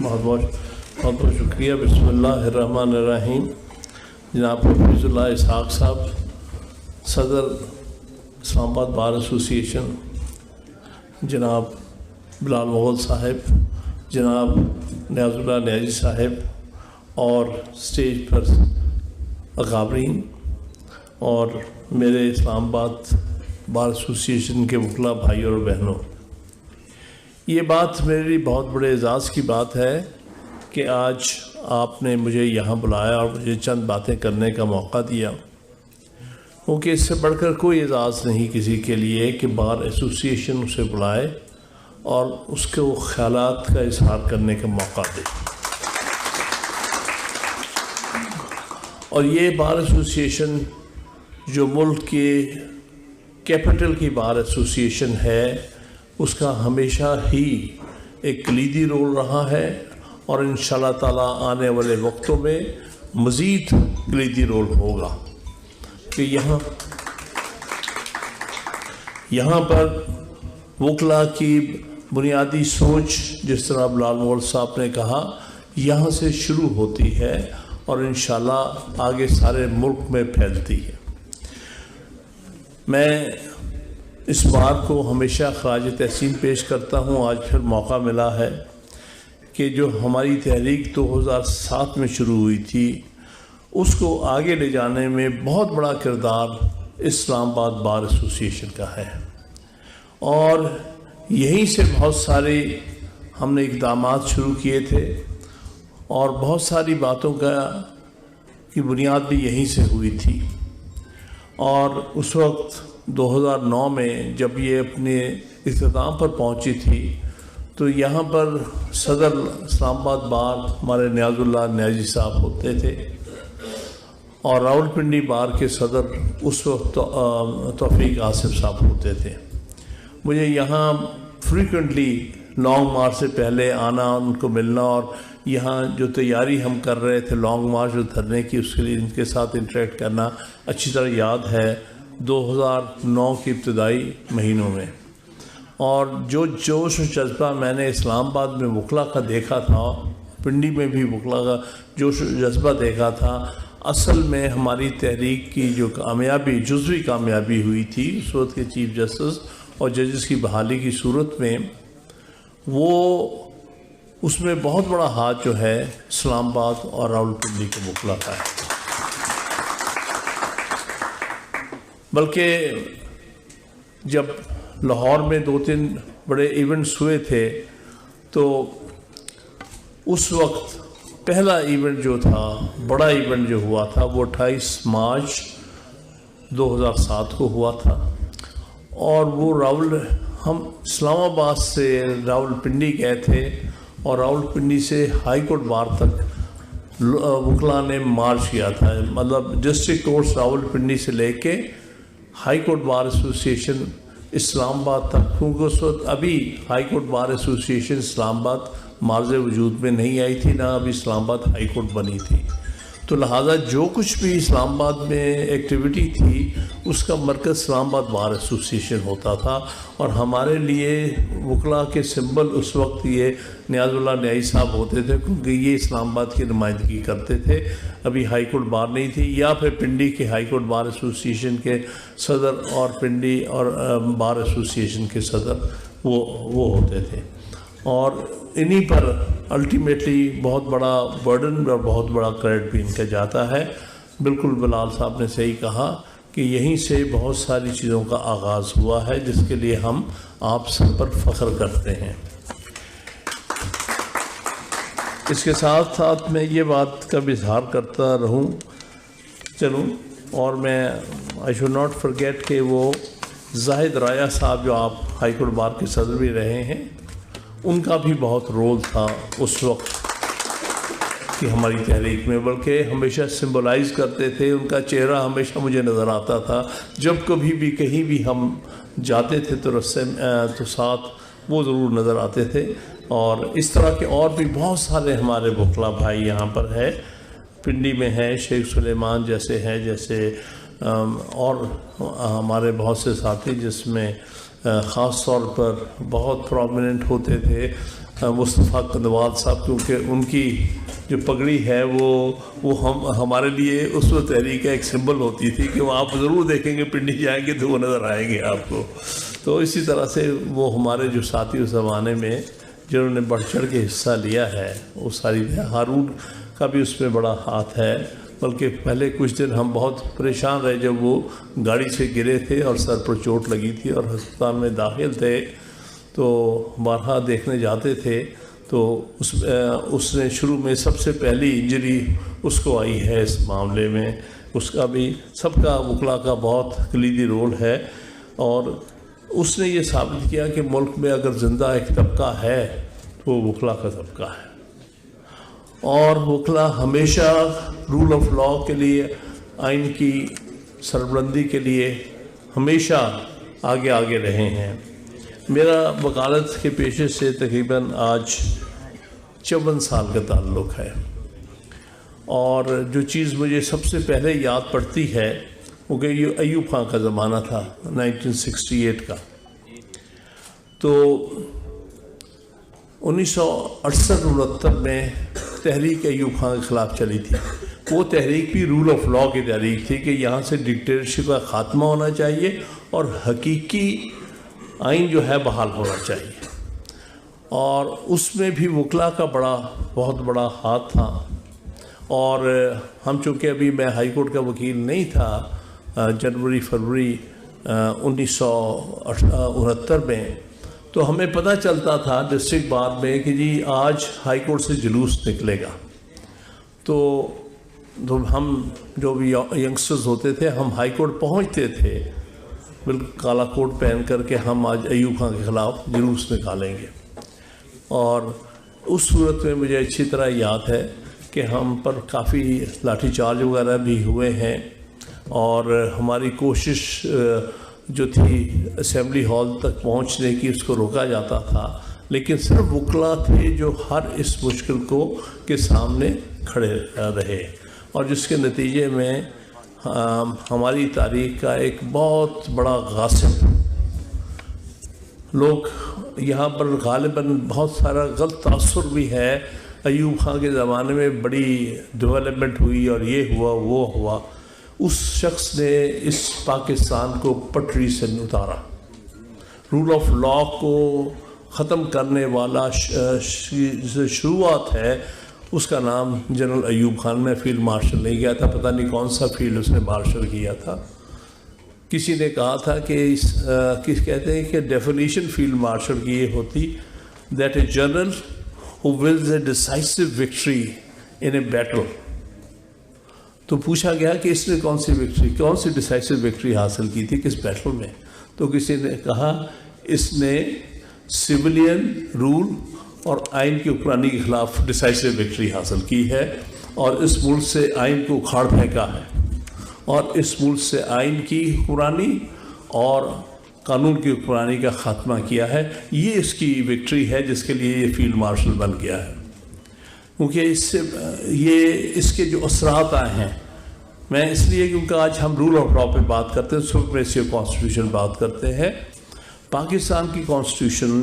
बहुत बहुत शुक्रिया। बिस्मिल्लाहिर्रहमानिर्रहीम। जनाब हफीज़ुल्लाह इसहाक़ साहब, सदर इस्लामाबाद बार एसोसिएशन, जनाब बिलाल मुग़ल साहब, जनाब नियाज़ुल्लाह नियाज़ी साहब और स्टेज पर अकाबरीन और मेरे इस्लामाबाद बार एसोसिएशन के वकला भाई और बहनों, ये बात मेरे लिए बहुत बड़े एजाज़ की बात है कि आज आपने मुझे यहाँ बुलाया और मुझे चंद बातें करने का मौका दिया, क्योंकि इससे बढ़कर कोई एजाज़ नहीं किसी के लिए कि बार एसोसिएशन उसे बुलाए और उसके वो ख्यालात का इजहार करने का मौका दे। और ये बार एसोसिएशन जो मुल्क के कैपिटल की बार एसोसिएशन है, उसका हमेशा ही एक कलीदी रोल रहा है और इंशाअल्लाह ताला आने वाले वक्तों में मज़ीद कलीदी रोल होगा कि यहाँ पर वकला की बुनियादी सोच, जिस तरह बिलाल मुग़ल साहब ने कहा, यहाँ से शुरू होती है और इंशाअल्लाह आगे सारे मुल्क में फैलती है। मैं इस बात को हमेशा ख़राज तहसीन पेश करता हूँ। आज फिर मौका मिला है कि जो हमारी तहरीक 2007 में शुरू हुई थी, उसको आगे ले जाने में बहुत बड़ा किरदार इस्लामाबाद बार एसोसिएशन का है और यहीं से बहुत सारे हमने इक़दामात शुरू किए थे और बहुत सारी बातों की बुनियाद भी यहीं से हुई थी। और उस वक्त 2009 में जब ये अपने इख्तिताम पर पहुंची थी, तो यहाँ पर सदर इस्लामाबाद बार हमारे नियाज़ुल्लाह नियाज़ी साहब होते थे और रावलपिंडी बार के सदर उस वक्त तौफीक आसिफ साहब होते थे। मुझे यहाँ फ्रीक्वेंटली लॉन्ग मार्च से पहले आना, उनको मिलना और यहाँ जो तैयारी हम कर रहे थे लॉन्ग मार्च धरने की, उसके लिए इनके साथ इंटरेक्ट करना अच्छी तरह याद है 2009 की इब्तदाई महीनों में। और जो जोश और जज्बा मैंने इस्लामाबाद में वकला का देखा था, पिंडी में भी वकला का जोश और जज्बा देखा था, असल में हमारी तहरीक की जो कामयाबी, जुज़वी कामयाबी हुई थी उस वक्त के चीफ जस्टिस और जजेस की बहाली की सूरत में, वो उसमें बहुत बड़ा हाथ जो है इस्लामाबाद और रावलपिंडी के वकला का है। बल्कि जब लाहौर में 2-3 बड़े इवेंट्स हुए थे, तो उस वक्त पहला इवेंट जो था, बड़ा इवेंट जो हुआ था, वो 28 मार्च 2007 को हुआ था और वो हम इस्लामाबाद से रावलपिंडी गए थे और रावलपिंडी से हाई कोर्ट बार तक वकला ने मार्च किया था। मतलब डिस्ट्रिक्ट कोर्ट्स रावलपिंडी से लेके high court bar association Islamabad तक, क्योंकि उस वक्त अभी high court bar association Islamabad मार्ज़े वजूद में नहीं आई थी, ना अभी इस्लामाबाद हाई कोर्ट बनी थी। तो लिहाजा जो कुछ भी इस्लामाबाद में एक्टिविटी थी, उसका मरकज़ इस्लामाबाद बार एसोसिएशन होता था। और हमारे लिए वकला के सिंबल उस वक्त ये नियाज़ुल्लाह नियाज़ी साहब होते थे, क्योंकि ये इस्लामाबाद की नुमाइंदगी करते थे। अभी हाई कोर्ट बार नहीं थी, या फिर पिंडी के हाई कोर्ट बार एसोसिएशन के सदर और पिंडी और बार एसोसिएशन के सदर वो होते थे। और इन्हीं पर अल्टीमेटली बहुत बड़ा बर्डन और बहुत बड़ा क्रेडिट भी इनका जाता है। बिल्कुल बिलाल साहब ने सही कहा कि यहीं से बहुत सारी चीज़ों का आगाज़ हुआ है, जिसके लिए हम आप सब पर फ़ख्र करते हैं। इसके साथ साथ मैं ये बात का भी इजहार करता रहूं चलूं, और मैं आई शुड नॉट फॉरगेट कि वो जाहिद राया साहब, जो आप हाई कोर्ट बार के सदर भी रहे हैं, उनका भी बहुत रोल था उस वक्त की हमारी तहरीक में। बल्कि हमेशा सिंबलाइज करते थे, उनका चेहरा हमेशा मुझे नज़र आता था। जब कभी भी कहीं भी हम जाते थे तो रस्ते तो साथ वो ज़रूर नज़र आते थे। और इस तरह के और भी बहुत सारे हमारे वकला भाई यहाँ पर है, पिंडी में है, शेख सुलेमान जैसे हैं, जैसे और हमारे बहुत से साथी जिसमें ख़ास तौर पर बहुत प्रोमिनेंट होते थे मुस्तफ़ा कंदवाल साहब, क्योंकि उनकी जो पगड़ी है वो हमारे लिए उस वक्त तहरीक का एक सिंबल होती थी कि वो आप ज़रूर देखेंगे, पिंडी जाएंगे तो वो नज़र आएंगे आपको। तो इसी तरह से वो हमारे जो साथी उस ज़माने में जिन्होंने बढ़ चढ़ के हिस्सा लिया है वो सारी, हारून का भी उसमें बड़ा हाथ है। बल्कि पहले कुछ दिन हम बहुत परेशान रहे जब वो गाड़ी से गिरे थे और सर पर चोट लगी थी और अस्पताल में दाखिल थे। तो बारहा देखने जाते थे तो उसने शुरू में सबसे पहली इंजरी उसको आई है इस मामले में। उसका भी, सबका वकला का बहुत कलीदी रोल है और उसने ये साबित किया कि मुल्क में अगर ज़िंदा एक तबका है तो वो वकला का तबका है। और वकला हमेशा रूल ऑफ लॉ के लिए, आइन की सरबलंदी के लिए हमेशा आगे आगे रहे हैं। मेरा वकालत के पेशे से तकरीबन आज 54 साल का ताल्लुक़ है और जो चीज़ मुझे सबसे पहले याद पड़ती है वो कि ये अयूब खान का ज़माना था 1968 का। तो 1968-69 में तहरीक अयूब खान के ख़िलाफ़ चली थी। वो तहरीक भी रूल ऑफ लॉ की तहरीक थी कि यहाँ से डिक्टेटरशिप का ख़ात्मा होना चाहिए और हकीकी आइन जो है बहाल होना चाहिए। और उसमें भी वकला का बहुत बड़ा हाथ था। और हम चूँकि अभी मैं हाई कोर्ट का वकील नहीं था, जनवरी-फरवरी 1969 में, तो हमें पता चलता था डिस्ट्रिक्ट बार में कि जी आज हाई कोर्ट से जुलूस निकलेगा। तो हम जो भी यंगस्टर्स होते थे हम हाई कोर्ट पहुँचते थे, बिल्कुल काला कोट पहन करके हम आज अयूब खान के ख़िलाफ़ जुलूस निकालेंगे। और उस सूरत में मुझे अच्छी तरह याद है कि हम पर काफ़ी लाठीचार्ज वगैरह भी हुए हैं और हमारी कोशिश जो थी असेंबली हॉल तक पहुंचने की, उसको रोका जाता था। लेकिन सिर्फ वकला थे जो हर इस मुश्किल के सामने खड़े रहे और जिसके नतीजे में हमारी तारीख़ का एक बहुत बड़ा गासिब, लोग यहाँ पर गालिबन बहुत सारा गलत तासुर भी है। अयूब खान के ज़माने में बड़ी डेवलपमेंट हुई और ये हुआ वो हुआ। उस शख्स ने इस पाकिस्तान को पटरी से उतारा। रूल ऑफ लॉ को ख़त्म करने वाला शुरुआत है, उसका नाम जनरल अयूब खान। में फील्ड मार्शल नहीं गया था, पता नहीं कौन सा फील्ड उसने मार्शल किया था। किसी ने कहा था कि कहते हैं कि डेफिनेशन फील्ड मार्शल की ये होती, that a general who wins a decisive victory in a battle. तो पूछा गया कि इसने कौन सी डिसाइसिव विक्ट्री हासिल की थी, किस बैटल में? तो किसी ने कहा इसने सिविलियन रूल और आइन की हुक्मरानी के ख़िलाफ़ डिसाइसिव विक्ट्री हासिल की है और इस मुल्क से आइन को उखाड़ फेंका है और इस मुल्क से आइन की हुक्मरानी और कानून की हुक्मरानी का ख़ात्मा किया है। ये इसकी विक्ट्री है जिसके लिए ये फील्ड मार्शल बन गया है। क्योंकि इसके जो असरात आए हैं, मैं इसलिए क्योंकि आज हम रूल ऑफ लॉ पे बात करते हैं, सुप्रीमेसी ऑफ कॉन्स्टिट्यूशन बात करते हैं। पाकिस्तान की कॉन्स्टिट्यूशन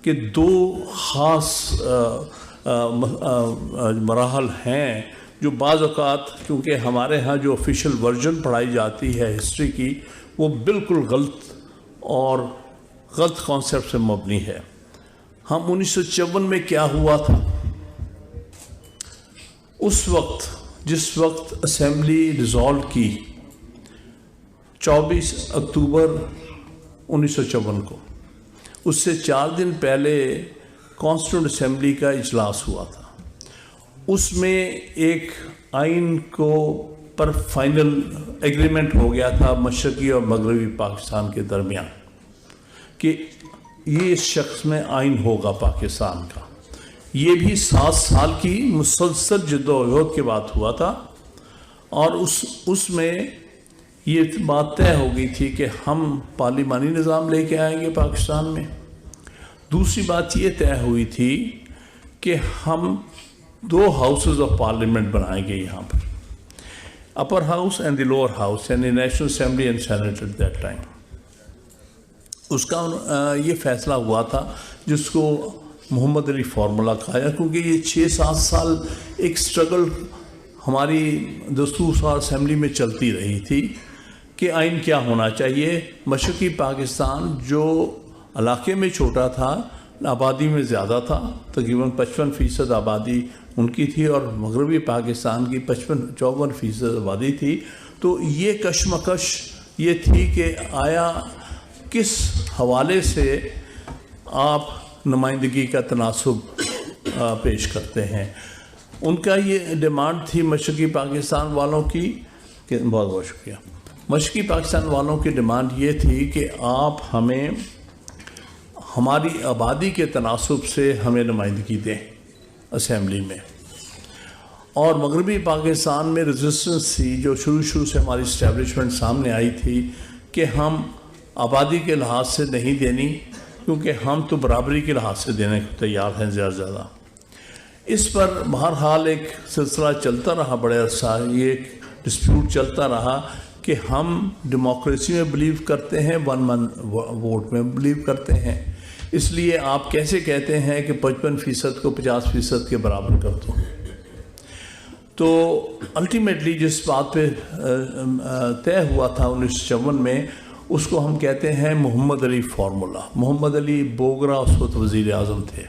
के दो ख़ास मराहल हैं जो बाज़ औक़ात, क्योंकि हमारे यहाँ जो ऑफिशियल वर्जन पढ़ाई जाती है हिस्ट्री की, वो बिल्कुल गलत और गलत कॉन्सेप्ट से मबनी है। हम 1954 में क्या हुआ था, उस वक्त जिस वक्त असेंबली डिज़ोल्व की 24 अक्टूबर 1954 को, उससे 4 दिन पहले कॉन्स्टिट्यूंट असेंबली का इजलास हुआ था। उसमें एक आइन को पर फाइनल एग्रीमेंट हो गया था मशरक़ी और मगरबी पाकिस्तान के दरमियान कि ये इस शख्स में आइन होगा पाकिस्तान का। ये भी 7 साल की मुसलसल जद्दोजहद के बाद हुआ था और उसमें ये बात तय हो गई थी कि हम पार्लिमानी निज़ाम लेके आएंगे पाकिस्तान में। दूसरी बात ये तय हुई थी कि हम 2 हाउसेस ऑफ पार्लियामेंट बनाएंगे यहाँ पर, upper house and the lower house, यानी national assembly and senate at that time. उसका ये फैसला हुआ था जिसको मोहम्मद अली फार्मूला खाया, क्योंकि ये 6-7 साल एक स्ट्रगल हमारी दस्तूर असम्बली में चलती रही थी कि आइन क्या होना चाहिए। मशरक़ी पाकिस्तान जो इलाके में छोटा था, आबादी में ज़्यादा था, तकरीबन 55% आबादी उनकी थी, और मगरबी पाकिस्तान की 54% आबादी थी। तो ये कशमकश ये थी कि आया किस हवाले से आप नुमाइंदगी का तनासुब पेश करते हैं। उनका ये डिमांड थी मशरक़ी पाकिस्तान वालों की, कि बहुत बहुत शुक्रिया, मशरक़ी पाकिस्तान वालों की डिमांड ये थी कि आप हमें हमारी आबादी के तनासुब से हमें नुमाइंदगी दें असम्बली में। और मगरबी पाकिस्तान में रेजिस्टेंस थी जो शुरू से हमारी इस्टेब्लिशमेंट सामने आई थी कि हम आबादी के लिहाज से नहीं देनी, क्योंकि हम तो बराबरी के लिहाज से देने को तैयार हैं ज़्यादा से ज़्यादा। इस पर बहरहाल एक सिलसिला चलता रहा, बड़े अरसा ये एक डिस्प्यूट चलता रहा कि हम डेमोक्रेसी में बिलीव करते हैं, वन मन वोट में बिलीव करते हैं, इसलिए आप कैसे कहते हैं कि 55% को 50% के बराबर कर दो। तो अल्टीमेटली जिस बात पे तय हुआ था 1954 में, उसको हम कहते हैं मोहम्मद अली फार्मूला। मोहम्मद अली बोगरा उस वक्त वज़ीर आज़म थे।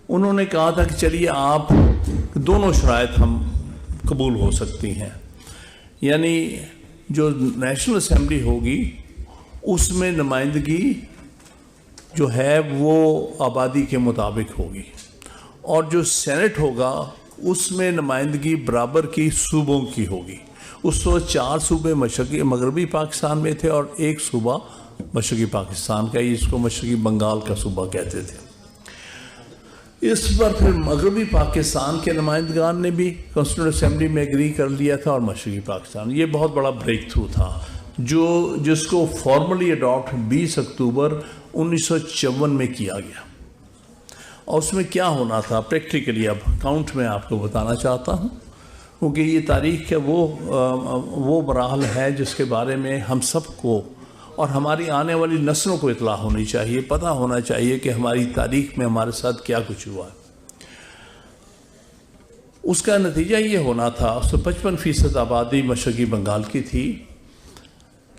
उन्होंने कहा था कि चलिए आप दोनों शराइत हम कबूल हो सकती हैं, यानी जो नेशनल असम्बली होगी उसमें नुमाइंदगी जो है वो आबादी के मुताबिक होगी, और जो सेनेट होगा उसमें नुमाइंदगी बराबर की सूबों की होगी। उस वक्त 4 सूबे मशरक़ी मगरबी पाकिस्तान में थे और 1 सूबा मशरक़ी पाकिस्तान का, इसको मशरक़ी बंगाल का सूबा कहते थे। इस पर फिर मगरबी पाकिस्तान के नुमाइंदगान ने भी कॉन्स्टिट्यूंट असम्बली में एग्री कर लिया था, और मशरक़ी पाकिस्तान, ये बहुत बड़ा ब्रेक थ्रू था जिसको फॉर्मली अडॉप्ट 20 अक्टूबर 1954 में किया गया। और उसमें क्या होना था प्रैक्टिकली, अब काउंट में आपको बताना चाहता हूँ, क्योंकि ये तारीख़ का वो मराहल है जिसके बारे में हम सबको और हमारी आने वाली नस्लों को इत्तला होनी चाहिए, पता होना चाहिए कि हमारी तारीख़ में हमारे साथ क्या कुछ हुआ है। उसका नतीजा ये होना था, 55% आबादी मशरक़ी बंगाल की थी।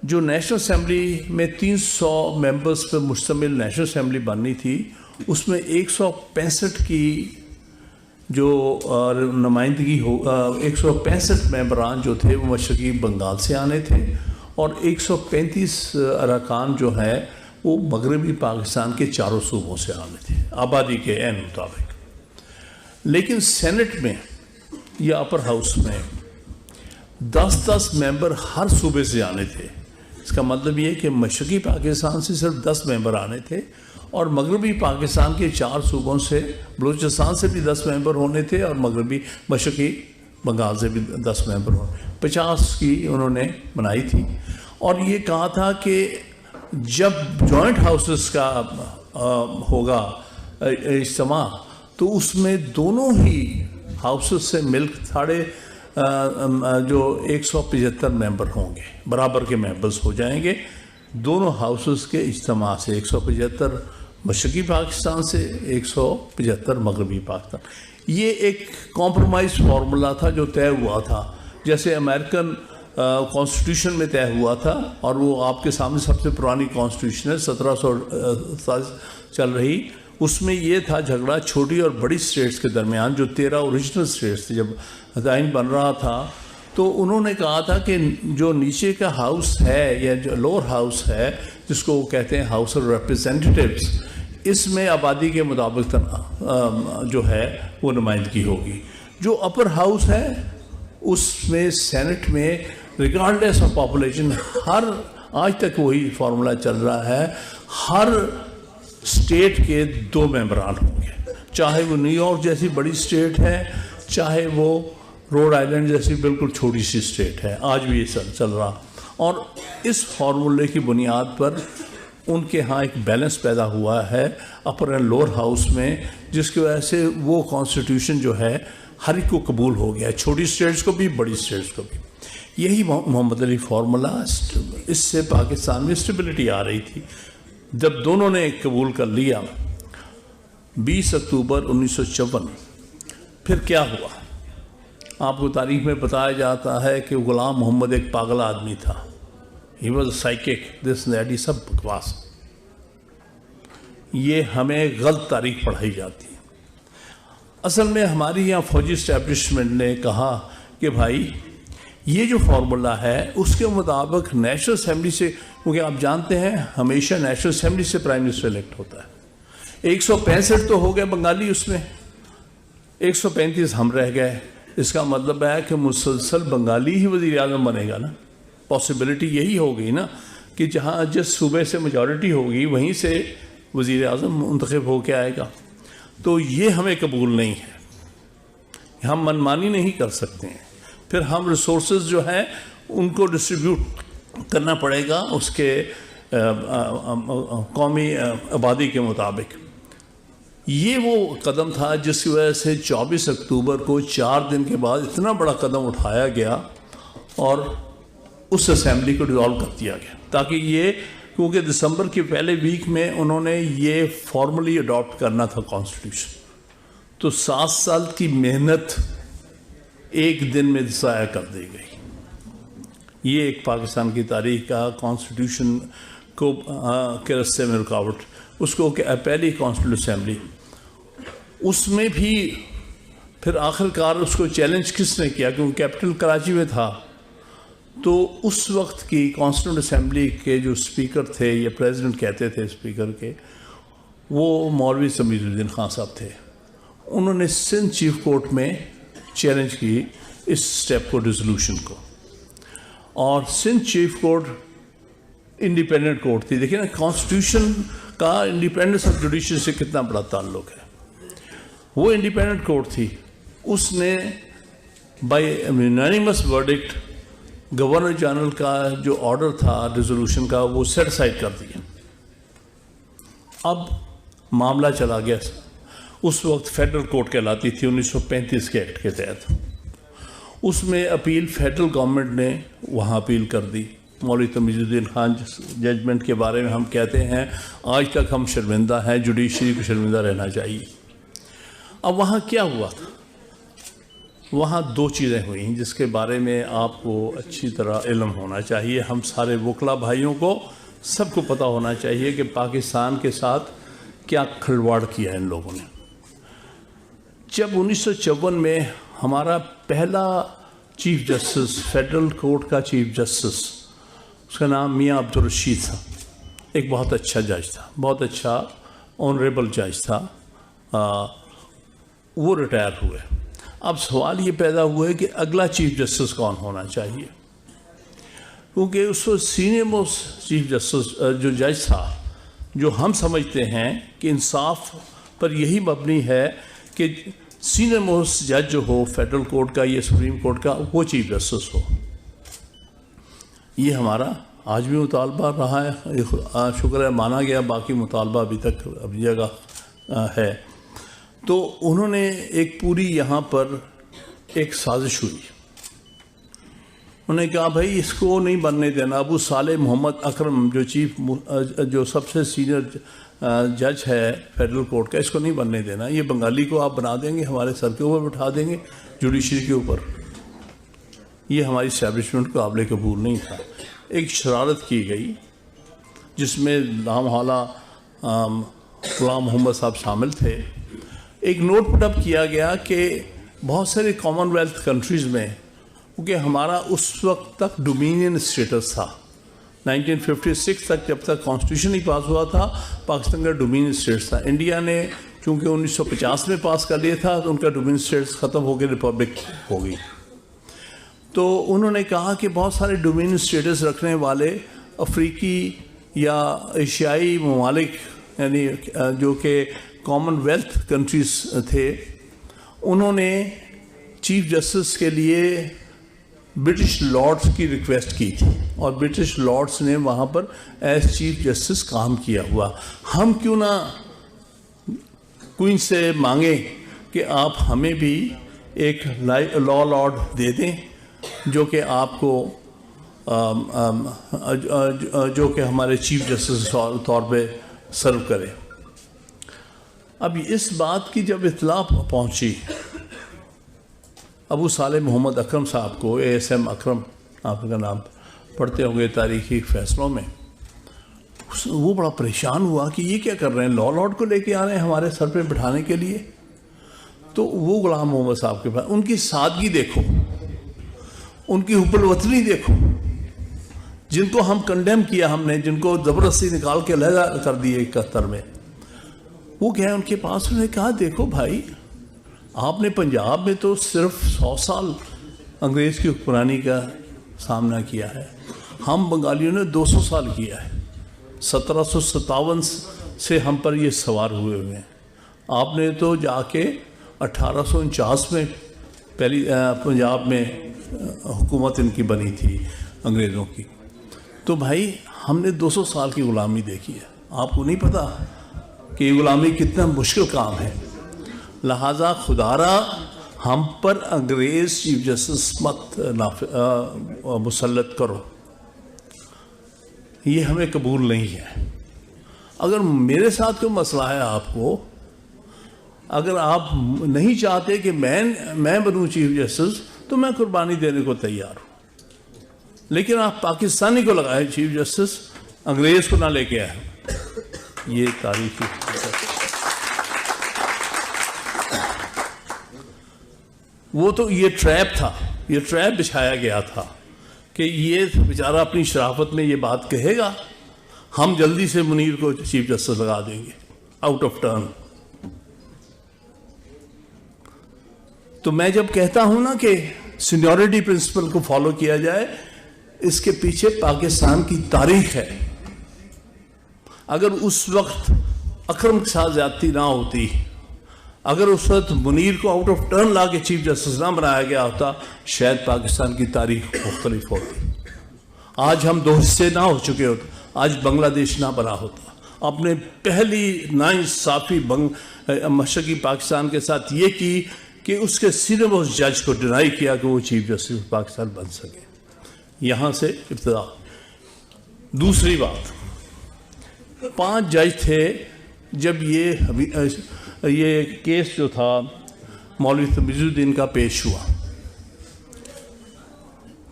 जो नेशनल असम्बली में 300 मेंबर्स पर मुश्तमिल नेशनल असम्बली बननी थी, उसमें 165 की जो नुमाइंदगी हो 165 मेंबरान जो थे वो मशरक़ी बंगाल से आने थे, और 135 अरकान जो है वो मगरबी पाकिस्तान के चारों सूबों से आने थे आबादी के एन मुताबिक। लेकिन सेनेट में या अपर हाउस में 10-10 मेंबर हर सूबे से आने थे। इसका मतलब ये कि मशरक़ी पाकिस्तान से सिर्फ 10 मेंबर आने थे, और मगरबी पाकिस्तान के 4 सूबों से, बलूचिस्तान से भी 10 मेंबर होने थे, और मगरबी मशरक़ी बंगाल से भी 10 मेंबर होने, 50 की उन्होंने बनाई थी। और ये कहा था कि जब जॉइंट हाउसेस का होगा इज्तिमा, तो उसमें दोनों ही हाउसेस से मिलकर जो 175 मेंबर होंगे, बराबर के मेंबर्स हो जाएंगे दोनों हाउसेस के इज्तिमा से, 175 मशरक़ी पाकिस्तान से, 175 मगरबी पाकिस्तान। ये एक कॉम्प्रोमाइज़ फार्मूला था जो तय हुआ था, जैसे अमेरिकन कॉन्स्टिट्यूशन में तय हुआ था, और वो आपके सामने सबसे पुरानी कॉन्स्टिट्यूशन है, 1700 चल रही। उसमें ये था झगड़ा छोटी और बड़ी स्टेट्स के दरमियान, जो 13 ओरिजिनल स्टेट्स थे। जब आइन बन रहा था तो उन्होंने कहा था कि जो नीचे का हाउस है या जो लोअर हाउस है, जिसको वो कहते हैं हाउस ऑफ रिप्रेजेंटेटिव्स, इसमें आबादी के मुताबिक जो है वो नुमाइंदगी होगी। जो अपर हाउस है उसमें सेनेट में रिगार्डलेस ऑफ पॉपुलेशन, हर आज तक वही फार्मूला चल रहा है, हर स्टेट के 2 मेंबरान होंगे, चाहे वो न्यूयॉर्क जैसी बड़ी स्टेट है, चाहे वो रोड आइलैंड जैसी बिल्कुल छोटी सी स्टेट है। आज भी ये चल रहा, और इस फार्मूले की बुनियाद पर उनके यहाँ एक बैलेंस पैदा हुआ है अपर एंड लोअर हाउस में, जिसकी वजह से वो कॉन्स्टिट्यूशन जो है हर एक को कबूल हो गया, छोटी स्टेट्स को भी, बड़ी स्टेट्स को भी। यही मोहम्मद अली फार्मूला, इससे पाकिस्तान में स्टेबिलिटी आ रही थी। जब दोनों ने कबूल कर लिया 20 अक्टूबर 1954। फिर क्या हुआ? आपको तारीख में बताया जाता है कि गुलाम मोहम्मद एक पागल आदमी था, he was psychic, this that, ये सब बकवास। ये हमें गलत तारीख पढ़ाई जाती है। असल में हमारी यहाँ फौजी इस्टेब्लिशमेंट ने कहा कि भाई ये जो फार्मूला है उसके मुताबिक नेशनल असेंबली से, क्योंकि आप जानते हैं हमेशा नेशनल असेंबली से प्राइम मिनिस्टर इलेक्ट होता है। 165 तो हो गए बंगाली, उसमें 135 हम रह गए। इसका मतलब है कि मुसलसल बंगाली ही वज़ीर आज़म बनेगा ना। पॉसिबिलिटी यही हो गई ना कि जहाँ जिस सूबे से मेजॉरिटी होगी वहीं से वज़ीर आज़म मुंतखब होकर आएगा। तो ये हमें कबूल नहीं है, हम मनमानी नहीं कर सकते हैं। फिर हम रिसोर्सेज जो हैं उनको डिस्ट्रीब्यूट करना पड़ेगा उसके कौमी आबादी के मुताबिक। ये वो कदम था जिसकी वजह से 24 अक्टूबर को 4 दिन के बाद इतना बड़ा कदम उठाया गया और उस असेंबली को डिसॉल्व कर दिया गया, ताकि ये, क्योंकि दिसंबर के पहले वीक में उन्होंने ये फॉर्मली अडॉप्ट करना था कॉन्स्टिट्यूशन। तो 7 साल की मेहनत एक दिन में ज़ाया कर दी गई। ये एक पाकिस्तान की तारीख का कॉन्स्टिट्यूशन को के रास्ते में रुकावट, उसको पहली कॉन्स्टिट्यूशन असेंबली, उसमें भी फिर आखिरकार उसको चैलेंज किसने किया? क्योंकि कैपिटल कराची में था। तो उस वक्त की कॉन्स्टिट्यूंट असेंबली के जो स्पीकर थे, या प्रेसिडेंट कहते थे स्पीकर के, वो मौलवी तमीज़ुद्दीन खान साहब थे। उन्होंने सिंध चीफ कोर्ट में चैलेंज की इस स्टेप को, डिसोल्यूशन को। और Sindh chief court independent court थी। देखिए ना, कॉन्स्टिट्यूशन का इंडिपेंडेंस ऑफ जुडिशरी से कितना बड़ा ताल्लुक है। वो इंडिपेंडेंट कोर्ट थी, उसने bye unanimous verdict governor general का जो ऑर्डर था डिसोल्यूशन का, वो सेट असाइड कर दिया। अब मामला चला गया, उस वक्त फेडरल कोर्ट कहलाती थी 1935 के एक्ट के तहत। उसमें अपील फेडरल गवर्नमेंट ने वहाँ अपील कर दी। मौलवी तमीज़ुद्दीन खान जजमेंट के बारे में हम कहते हैं आज तक हम शर्मिंदा हैं, जुडिशरी को शर्मिंदा रहना चाहिए। अब वहाँ क्या हुआ था? वहाँ 2 चीज़ें हुई जिसके बारे में आपको अच्छी तरह इल्म होना चाहिए। हम सारे वकला भाइयों को सबको पता होना चाहिए कि पाकिस्तान के साथ क्या खिलवाड़ किया इन लोगों ने। जब 1954 में हमारा पहला चीफ जस्टिस, फेडरल कोर्ट का चीफ जस्टिस, उसका नाम मियाँ अब्दुल रशीद था, एक बहुत अच्छा जज था, बहुत अच्छा ऑनरेबल जज था, वो रिटायर हुए। अब सवाल ये पैदा हुआ है कि अगला चीफ जस्टिस कौन होना चाहिए, क्योंकि उसको सीनियर मोस्ट चीफ जस्टिस जो जज था, जो हम समझते हैं कि इंसाफ पर यही मबनी है कि सीनियर मोस्ट जज जो हो फेडरल कोर्ट का या सुप्रीम कोर्ट का, वो चीफ जस्टिस हो। ये हमारा आज भी मुतालबा रहा है, शुक्र है माना गया, बाकी मुतालबा अभी तक अपनी जगह है। तो उन्होंने एक पूरी यहाँ पर एक साजिश हुई। उन्होंने कहा भाई इसको नहीं बनने देना। अबू साले मोहम्मद अकरम जो सबसे सीनियर जज है फेडरल कोर्ट का, इसको नहीं बनने देना। ये बंगाली को आप बना देंगे, हमारे सर के ऊपर बिठा देंगे जुडिशरी के ऊपर। ये हमारी इस्टेब्लिशमेंट को काबिल कबूल नहीं था। एक शरारत की गई जिसमें लामहाला गुलाम मोहम्मद साहब शामिल थे। एक नोट पुटअप किया गया कि बहुत सारे कॉमनवेल्थ कंट्रीज़ में, क्योंकि हमारा उस वक्त तक डोमिनियन स्टेटस था, 1956 तक जब तक कॉन्स्टिट्यूशन ही पास हुआ था, पाकिस्तान का डोमिनियन स्टेटस था। इंडिया ने चूँकि 1950 में पास कर लिया था, तो उनका डोमिनियन स्टेटस ख़त्म हो गया, रिपब्लिक हो गई। तो उन्होंने कहा कि बहुत सारे डोमिनियन स्टेटस रखने वाले अफ्रीकी या एशियाई ममालिक, यानी जो कि कॉमनवेल्थ कंट्रीज़ थे, उन्होंने चीफ जस्टिस के लिए ब्रिटिश लॉर्ड्स की रिक्वेस्ट की थी और ब्रिटिश लॉर्ड्स ने वहाँ पर एज चीफ जस्टिस काम किया हुआ। हम क्यों ना क्वीन से मांगे कि आप हमें भी एक लॉ लॉर्ड दे दें जो कि आपको जो कि हमारे चीफ जस्टिस के तौर पे सर्व करे। अब इस बात की जब इत्तला पहुंची अबू साले मोहम्मद अकरम साहब को, ASM अकरम आपका नाम पढ़ते होंगे तारीखी फैसलों में, वो बड़ा परेशान हुआ कि ये क्या कर रहे हैं, लॉ लॉर्ड को लेके आ रहे हैं हमारे सर पे बिठाने के लिए। तो वो गुलाम मोहम्मद साहब के पास उनकी सादगी देखो, उनकी हुब्बुल-वतनी देखो, जिनको हम कंडेम किया हमने, जिनको ज़बरदस्ती निकाल के अलहदा कर दिए 71 में, वो गए उनके पास, उन्होंने कहा देखो भाई, आपने पंजाब में तो सिर्फ 100 साल अंग्रेज़ की हुक्मरानी का सामना किया है, हम बंगालियों ने 200 साल किया है। 1757 से हम पर ये सवार हुए हैं। आपने तो जाके 1849 में पहली पंजाब में हुकूमत इनकी बनी थी अंग्रेज़ों की। तो भाई हमने 200 साल की ग़ुलामी देखी है, आपको नहीं पता कि ये ग़ुलामी कितना मुश्किल काम है। लिहाजा खुदारा हम पर अंग्रेज़ चीफ जस्टिस मत मुसल्लत करो, ये हमें कबूल नहीं है। अगर मेरे साथ कोई मसला है आपको, अगर आप नहीं चाहते कि मैं बनूं चीफ जस्टिस, तो मैं कुर्बानी देने को तैयार हूँ, लेकिन आप पाकिस्तानी को लगाए चीफ जस्टिस, अंग्रेज़ को ना लेके आए। ये तारीखी वो तो ये ट्रैप था, ये ट्रैप बिछाया गया था कि ये बेचारा अपनी शराफत में ये बात कहेगा, हम जल्दी से मुनीर को चीफ जस्टिस लगा देंगे आउट ऑफ टर्न। तो मैं जब कहता हूं ना कि सीनियरिटी प्रिंसिपल को फॉलो किया जाए, इसके पीछे पाकिस्तान की तारीख है। अगर उस वक्त अकरम के साथ ज्यादती ना होती, अगर उस वक्त मुनीर को आउट ऑफ टर्न ला के चीफ जस्टिस ना बनाया गया होता, शायद पाकिस्तान की तारीख मुख्तलिफ होती। आज हम दो हिस्से ना हो चुके होते, आज बांग्लादेश ना बना होता। अपने पहली नाइंसाफी मशरकी पाकिस्तान के साथ ये की कि उसके सीनियर मोस्ट जज को डिनाई किया कि वो चीफ जस्टिस पाकिस्तान बन सके। यहाँ से इब्तिदा। दूसरी बात, 5 जज थे जब ये केस जो था मौलवी तमीज़ुद्दीन का पेश हुआ।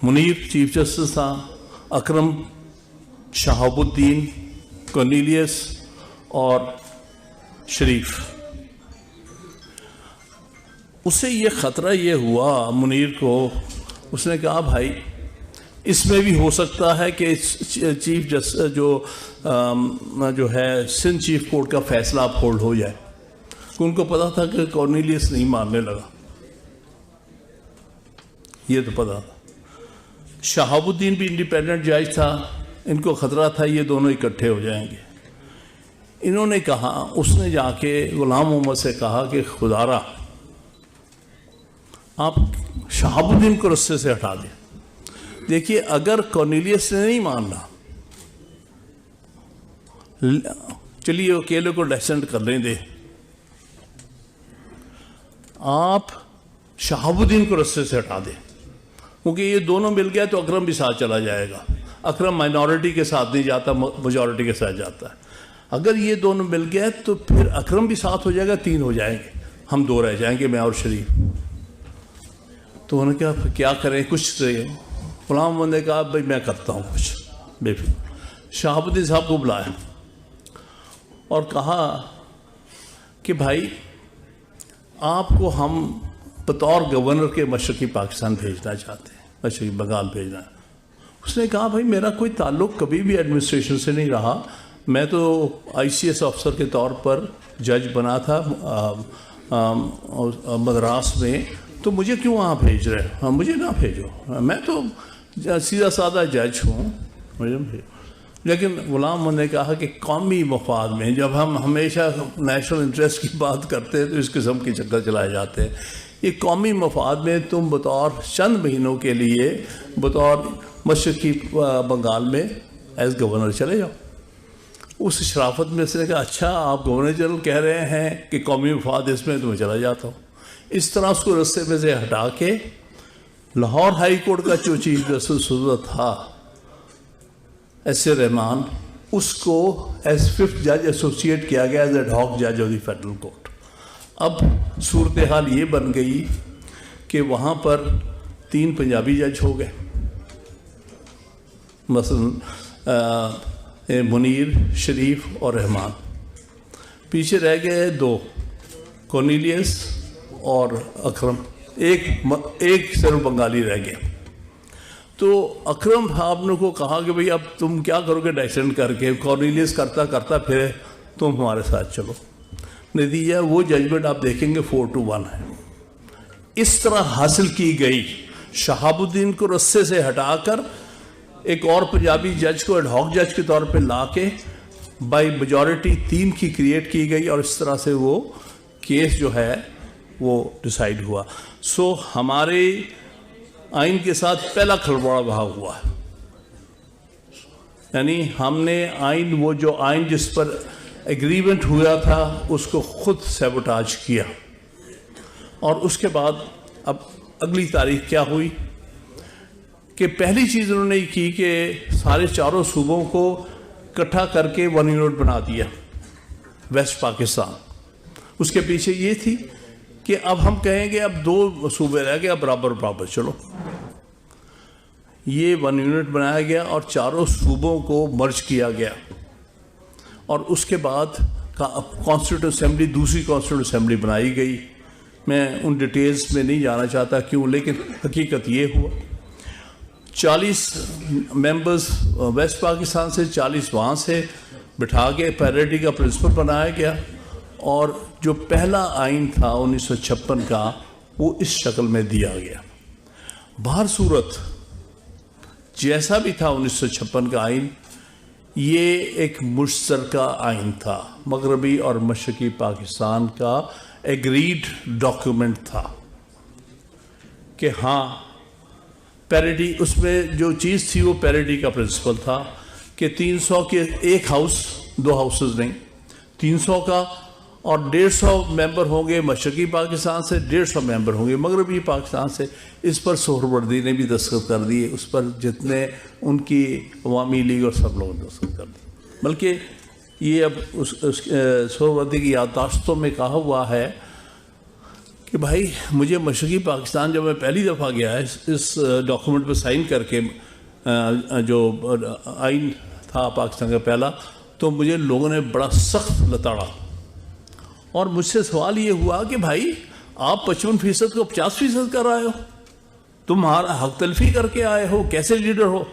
मुनीर चीफ जस्टिस था, अकरम, शहाबुद्दीन, कॉर्नेलियस और शरीफ। उसे ये ख़तरा ये हुआ मुनीर को, उसने कहा भाई इसमें भी हो सकता है कि चीफ जस्टिस जो है सिंध चीफ कोर्ट का फैसला अपहोल्ड हो जाए। उनको पता था कि कॉर्नेलियस नहीं मानने लगा, ये तो पता था। शहाबुद्दीन भी इंडिपेंडेंट जज था, इनको ख़तरा था ये दोनों इकट्ठे हो जाएंगे। इन्होंने कहा, उसने जाके गुलाम मोहम्मद से कहा कि खुदारा आप शहाबुद्दीन को रस्ते से हटा दें। देखिए अगर कॉर्नेलियस ने नहीं मानना, चलिए अकेले को डेसेंट कर लें दे, आप शहाबुद्दीन को रस्ते से हटा दें, क्योंकि ये दोनों मिल गया तो अकरम भी साथ चला जाएगा। अकरम माइनॉरिटी के साथ नहीं जाता, मेजॉरिटी के साथ जाता है। अगर ये दोनों मिल गए तो फिर अकरम भी साथ हो जाएगा, 3 हो जाएंगे, हम 2 रह जाएंगे, मैं और शरीफ। तो उन्होंने कहा क्या करें, कुछ से गुलाम मोहम्मद ने कहा भाई मैं करता हूँ कुछ, बेफिक्र। शहाबुद्दीन साहब को बुलाया और कहा कि भाई आपको हम बतौर गवर्नर के मशरकी पाकिस्तान भेजना चाहते हैं, मशरकी बंगाल भेजना है। उसने कहा भाई मेरा कोई ताल्लुक़ कभी भी एडमिनिस्ट्रेशन से नहीं रहा, मैं तो ICS अफसर के तौर पर जज बना था मद्रास में, तो मुझे क्यों वहाँ भेज रहे हैं? हाँ मुझे ना भेजो, मैं तो सीधा साधा जज हूँ, मुझे भेजो। लेकिन गुलाम मोहम्मद ने कहा कि कौमी मफाद में जब हम हमेशा नेशनल इंटरेस्ट की बात करते हैं तो इस किस्म के चक्कर चलाए जाते हैं। ये कौमी मफाद में तुम बतौर चंद महीनों के लिए बतौर मशरकी बंगाल में एज गवर्नर चले जाओ। उस शराफत में से कहा अच्छा आप गवर्नर जनरल कह रहे हैं कि कौमी मफाद इसमें, तो मैं चला जाता हूँ। इस तरह उसको रस्ते में से हटा के लाहौर हाई कोर्ट का जो चीफ जस्टिस था SA रहमान, उसको एज 5th जज एसोसिएट किया गया एज एड हॉक जज ऑफ द फेडरल कोर्ट। अब सूरत हाल ये बन गई कि वहाँ पर 3 पंजाबी जज हो गए, मसलन मुनीर, शरीफ और रहमान। पीछे रह गए 2, कॉर्नेलियस और अकरम, एक सिर्फ बंगाली रह गया। तो अकरम साहब ने को कहा कि भाई अब तुम क्या करोगे डाइसेंट करके, कॉर्नेलियस करता करता फिर तुम हमारे साथ चलो। नतीजा वो जजमेंट आप देखेंगे 4-1 है। इस तरह हासिल की गई, शहाबुद्दीन को रस्से से हटाकर एक और पंजाबी जज को एडहॉक जज के तौर पे लाके बाई मेजॉरिटी 3 की क्रिएट की गई और इस तरह से वो केस जो है वो डिसाइड हुआ। सो हमारे आइन के साथ पहला खलबड़ा वहाँ हुआ, यानी हमने आइन, वो जो आइन जिस पर एग्रीमेंट हुआ था उसको खुद सैबोटाज किया। और उसके बाद अब अगली तारीख क्या हुई कि पहली चीज़ उन्होंने की कि सारे 4 सूबों को इकट्ठा करके 1 यूनिट बना दिया, वेस्ट पाकिस्तान। उसके पीछे ये थी कि अब हम कहेंगे अब 2 सूबे रह गए, अब बराबर बराबर चलो। ये 1 यूनिट बनाया गया और 4 सूबों को मर्ज किया गया। और उसके बाद कॉन्स्टिट्यूंट असेंबली, दूसरी कॉन्स्टिट्यूंट असेंबली बनाई गई। मैं उन डिटेल्स में नहीं जाना चाहता क्यों, लेकिन हकीकत ये हुआ 40 मेंबर्स वेस्ट पाकिस्तान से, 40 वहाँ से बिठा के पैरिटी का प्रिंसिपल बनाया गया। और जो पहला आइन था 1956 का वो इस शक्ल में दिया गया। बाहर सूरत जैसा भी था 1956 का आइन, ये एक मुश्तरका आइन था, मगरबी और मशरकी पाकिस्तान का एग्रीड डॉक्यूमेंट था कि हाँ पैरिटी, उसमें जो चीज़ थी वो पैरिटी का प्रिंसिपल था कि 300 के एक हाउस, 2 हाउसेस नहीं, 300 का, और 150 मेंबर होंगे मशरकी पाकिस्तान से, 150 मेंबर होंगे मगरबी पाकिस्तान से। इस पर सोहरवर्दी ने भी दस्तखत कर दिए, उस पर जितने उनकी अवामी लीग और सब लोगों ने दस्तखत कर दिए। बल्कि ये अब सोहरवर्दी की याददाश्तों में कहा हुआ है कि भाई मुझे मशरकी पाकिस्तान जब मैं पहली दफ़ा गया इस डॉक्यूमेंट पर साइन करके, जो आइन था पाकिस्तान का पहला, तो मुझे लोगों ने बड़ा सख्त लताड़ा। और मुझसे सवाल ये हुआ कि भाई आप 55% को 50% कर आए हो, तुम्हारा हक तलफी करके आए हो, कैसे लीडर हो?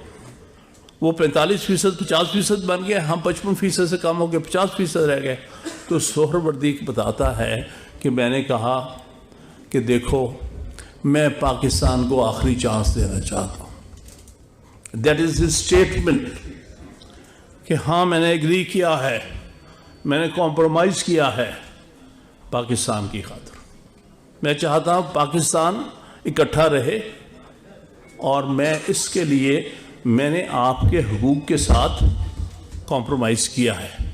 वो 45% 50% बन गए, हम 55% से कम हो गए, 50% रह गए। तो सोहरवर्दी बताता है कि मैंने कहा कि देखो मैं पाकिस्तान को आखिरी चांस देना चाहता हूँ। दैट इज हिज स्टेटमेंट कि हाँ मैंने एग्री किया है, मैंने कॉम्प्रोमाइज़ किया है पाकिस्तान की खातिर। मैं चाहता हूँ पाकिस्तान इकट्ठा रहे और मैं इसके लिए मैंने आपके हुकूक के साथ कॉम्प्रोमाइज़ किया है।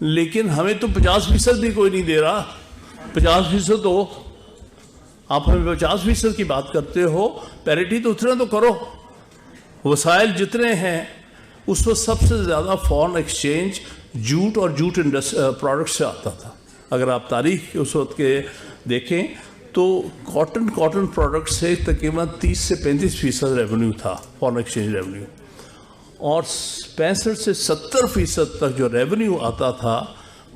लेकिन हमें तो 50% भी कोई नहीं दे रहा। 50% तो आप हमें 50% की बात करते हो, पैरिटी तो उतना तो करो। वसाइल जितने हैं उस वक्त सबसे ज़्यादा फॉरेन एक्सचेंज जूट और जूट प्रोडक्ट से आता था। अगर आप तारीख उस वक्त के देखें तो कॉटन प्रोडक्ट से तकरीबन 30 से 35% रेवेन्यू था, फॉरेन एक्सचेंज रेवेन्यू। और 65 से 70% तक जो रेवेन्यू आता था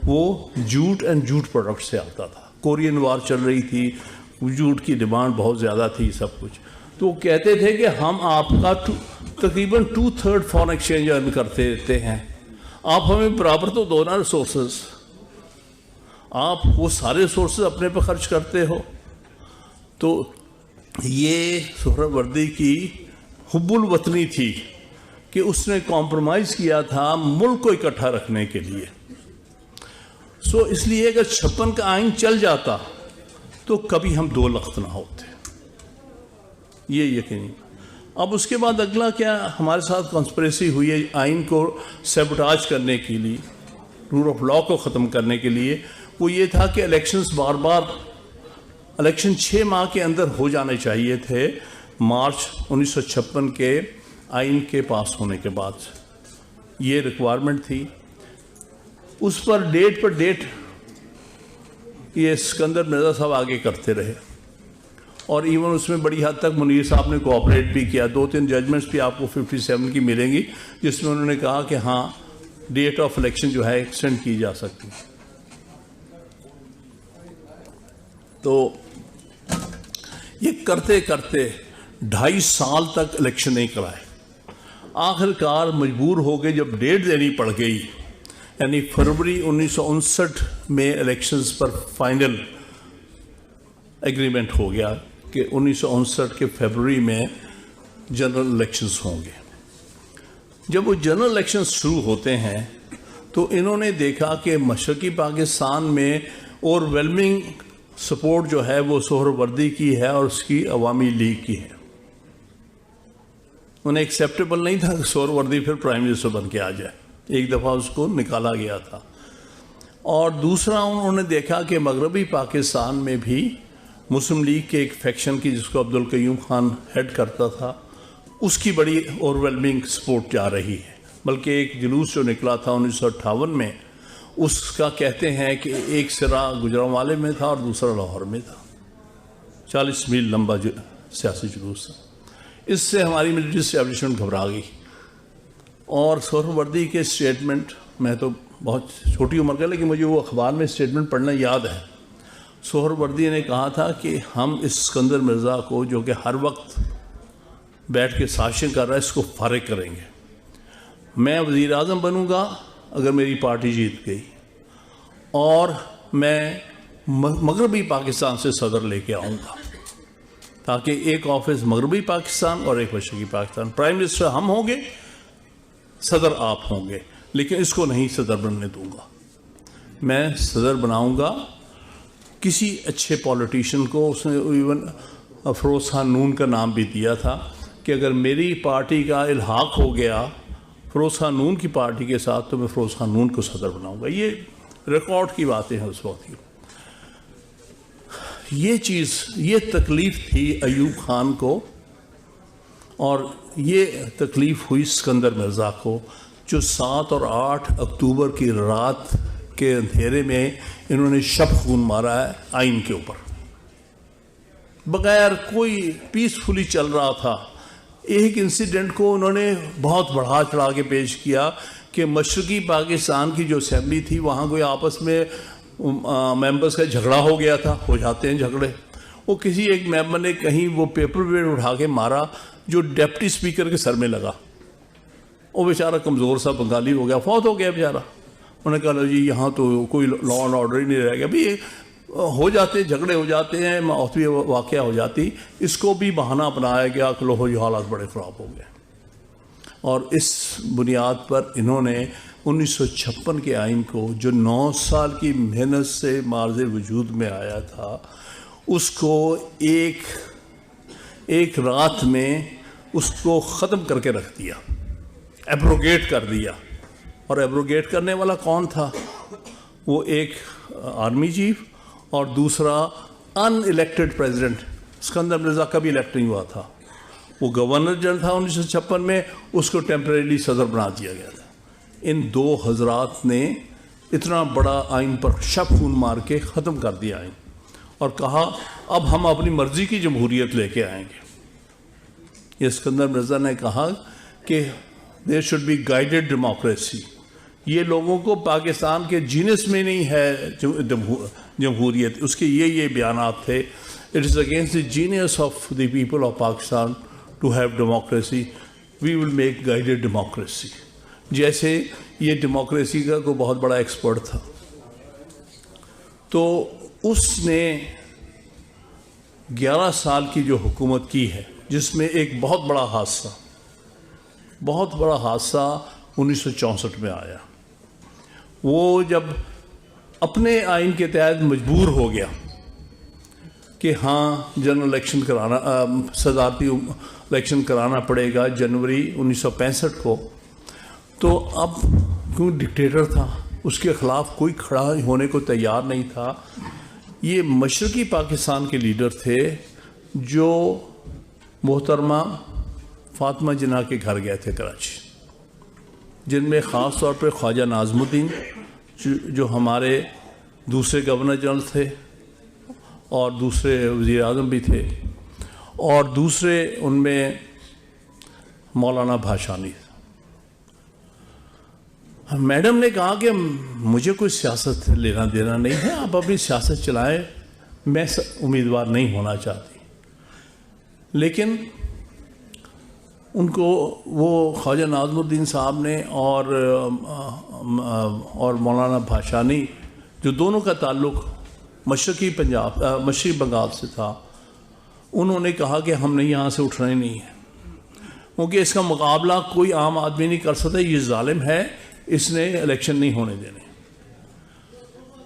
वो जूट एंड जूट प्रोडक्ट से आता था। कोरियन वार चल रही थी, जूट की डिमांड बहुत ज़्यादा थी, सब कुछ। तो वो कहते थे कि हम आपका तकरीबन 2/3 फॉरेन एक्सचेंज अर्न करते रहते हैं, आप हमें बराबर तो दो ना रिसोर्सेज। आप वो सारे सोर्सेज अपने पे खर्च करते हो। तो ये सोहरावर्दी की हुब्बुल वतनी थी कि उसने कॉम्प्रोमाइज़ किया था मुल्क को इकट्ठा रखने के लिए। सो इसलिए अगर 56 का आइन चल जाता तो कभी हम 2 लख्त ना होते, ये यकीनी। अब उसके बाद अगला क्या हमारे साथ कॉन्स्पिरेसी हुई है आइन को सैबोटाज करने के लिए, रूल ऑफ लॉ को ख़त्म करने के लिए। वो ये था कि इलेक्शंस बार इलेक्शन 6 माह के अंदर हो जाने चाहिए थे, मार्च 1956 के आइन के पास होने के बाद। ये रिक्वायरमेंट थी। उस पर डेट ये सिकंदर मिर्ज़ा साहब आगे करते रहे और इवन उसमें बड़ी हद तक मुनीर साहब ने कोऑपरेट भी किया। 2-3 जजमेंट्स भी आपको 57 की मिलेंगी जिसमें उन्होंने कहा कि हाँ डेट ऑफ इलेक्शन जो है एक्सटेंड की जा सकती है। तो ये करते करते 2.5 साल तक इलेक्शन नहीं कराए। आखिरकार मजबूर हो गए जब डेट देनी पड़ गई, यानी फरवरी 1959 में इलेक्शंस पर फाइनल एग्रीमेंट हो गया कि 1959 के फरवरी में जनरल इलेक्शंस होंगे। जब वो जनरल इलेक्शंस शुरू होते हैं तो इन्होंने देखा कि मशरक़ी पाकिस्तान में ओवरवेलमिंग सपोर्ट जो है वो सोहरावर्दी की है और उसकी अवामी लीग की है। उन्हें एक्सेप्टेबल नहीं था कि सोहरावर्दी फिर प्राइम मिनिस्टर बन के आ जाए, एक दफ़ा उसको निकाला गया था। और दूसरा उन्होंने देखा कि मगरबी पाकिस्तान में भी मुस्लिम लीग के एक फैक्शन की जिसको अब्दुल कयूम खान हेड करता था, उसकी बड़ी ओवरवेलमिंग सपोर्ट जा रही है। बल्कि एक जुलूस जो निकला था 1958 में, उसका कहते हैं कि एक सिरा गुजरांवाले में था और दूसरा लाहौर में था। 40 मील लंबा सियासी जुलूस था। इससे हमारी मिलिट्री एस्टैब्लिशमेंट घबरा गई और सोहरावर्दी के स्टेटमेंट, मैं तो बहुत छोटी उम्र का लेकिन मुझे वो अखबार में स्टेटमेंट पढ़ना याद है। सोहरावर्दी ने कहा था कि हम इस सिकंदर मिर्ज़ा को जो कि हर वक्त बैठ के शासन कर रहा है, इसको फारिग करेंगे। मैं वज़ीर आज़म बनूँगा अगर मेरी पार्टी जीत गई, और मैं मगरबी पाकिस्तान से सदर लेके आऊँगा ताकि एक ऑफिस मगरबी पाकिस्तान और एक मशरक़ी पाकिस्तान, प्राइम मिनिस्टर हम होंगे, सदर आप होंगे, लेकिन इसको नहीं सदर बनने दूंगा। मैं सदर बनाऊंगा किसी अच्छे पॉलिटिशियन को। उसने इवन फ़िरोज़ खान नून का नाम भी दिया था कि अगर मेरी पार्टी का इल्हाक हो गया फ़िरोज़ खान नून की पार्टी के साथ तो मैं फ़िरोज़ खान नून को सदर बनाऊंगा। ये रिकॉर्ड की बातें हैं उस वक्त की। ये तकलीफ़ थी अयूब खान को, और ये तकलीफ़ हुई सिकंदर मिर्ज़ा को, जो 7 और 8 अक्टूबर की रात के अंधेरे में इन्होंने शब खून मारा है आइन के ऊपर। बगैर कोई पीसफुली चल रहा था। एक इंसिडेंट को उन्होंने बहुत बढ़ा चढ़ा के पेश किया कि मशरक़ी पाकिस्तान की जो असेंबली थी वहाँ कोई आपस में मेंबर्स का झगड़ा हो गया था, हो जाते हैं झगड़े। वो किसी एक मेंबर ने कहीं वो पेपर वेट उठा के मारा जो डिप्टी स्पीकर के सर में लगा। वो बेचारा कमज़ोर सा बंगाली हो गया, फौत हो गया बेचारा। उन्होंने कहा जी यहाँ तो कोई लॉ एंड ऑर्डर ही नहीं रह गया। भाई हो जाते, झगड़े हो जाते हैं, मौती वाक़या हो जाती, इसको भी बहाना अपनाया गया कि लो ये हालात बड़े ख़राब हो गए। और इस बुनियाद पर इन्होंने 1956 के आइन को, जो 9 साल की मेहनत से मार्ज़े वजूद में आया था, उसको एक रात में उसको ख़त्म करके रख दिया, एब्रोगेट कर दिया। और एब्रोगेट करने वाला कौन था? वो एक आर्मी चीफ और दूसरा अनइलेक्टेड प्रेसिडेंट। सिकंदर मिर्ज़ा कभी इलेक्ट नहीं हुआ था। वो गवर्नर जनरल था 1956 में, उसको टेम्परेरी सदर बना दिया गया था। इन दो हजरात ने इतना बड़ा आइन पर शब खून मार के ख़त्म कर दिया आइन, और कहा अब हम अपनी मर्ज़ी की जमहूरियत लेके आएंगे। ये सिकंदर मिर्ज़ा ने कहा कि there should be guided democracy. ये लोगों को पाकिस्तान के जीनस में नहीं है जमहूरियत, उसके ये बयानात थे। It is against the genius of the people of Pakistan to have democracy, we will make guided democracy. जैसे ये डेमोक्रेसी का कोई बहुत बड़ा एक्सपर्ट था, तो उसने 11 साल की जो हुकूमत की है, जिसमें एक बहुत बड़ा हादसा 1964 में आया। वो जब अपने आइन के तहत मजबूर हो गया कि हाँ जनरल इलेक्शन कराना, सदारती इलेक्शन कराना पड़ेगा जनवरी 1965 को, तो अब क्यों डिक्टेटर था, उसके ख़िलाफ़ कोई खड़ा होने को तैयार नहीं था। ये मशरक़ी पाकिस्तान के लीडर थे जो मोहतरमा फातिमा जिन्ना के घर गए थे कराची। जिनमें ख़ास तौर पर ख्वाजा नाज़मुद्दीन जो हमारे दूसरे गवर्नर जनरल थे और दूसरे वज़ीर आज़म भी थे, और दूसरे उनमें मौलाना भाषानी। मैडम ने कहा कि मुझे कोई सियासत लेना देना नहीं है, आप अपनी सियासत चलाएं, मैं उम्मीदवार नहीं होना चाहती। लेकिन उनको वो ख्वाजा नाज़मुद्दीन साहब ने और मौलाना भाषानी, जो दोनों का ताल्लुक़ मशरक़ी बंगाल से था, उन्होंने कहा कि हमने यहाँ से उठना ही नहीं है, क्योंकि इसका मुकाबला कोई आम आदमी नहीं कर सकता, ये जालिम है, इसने इलेक्शन नहीं होने देने।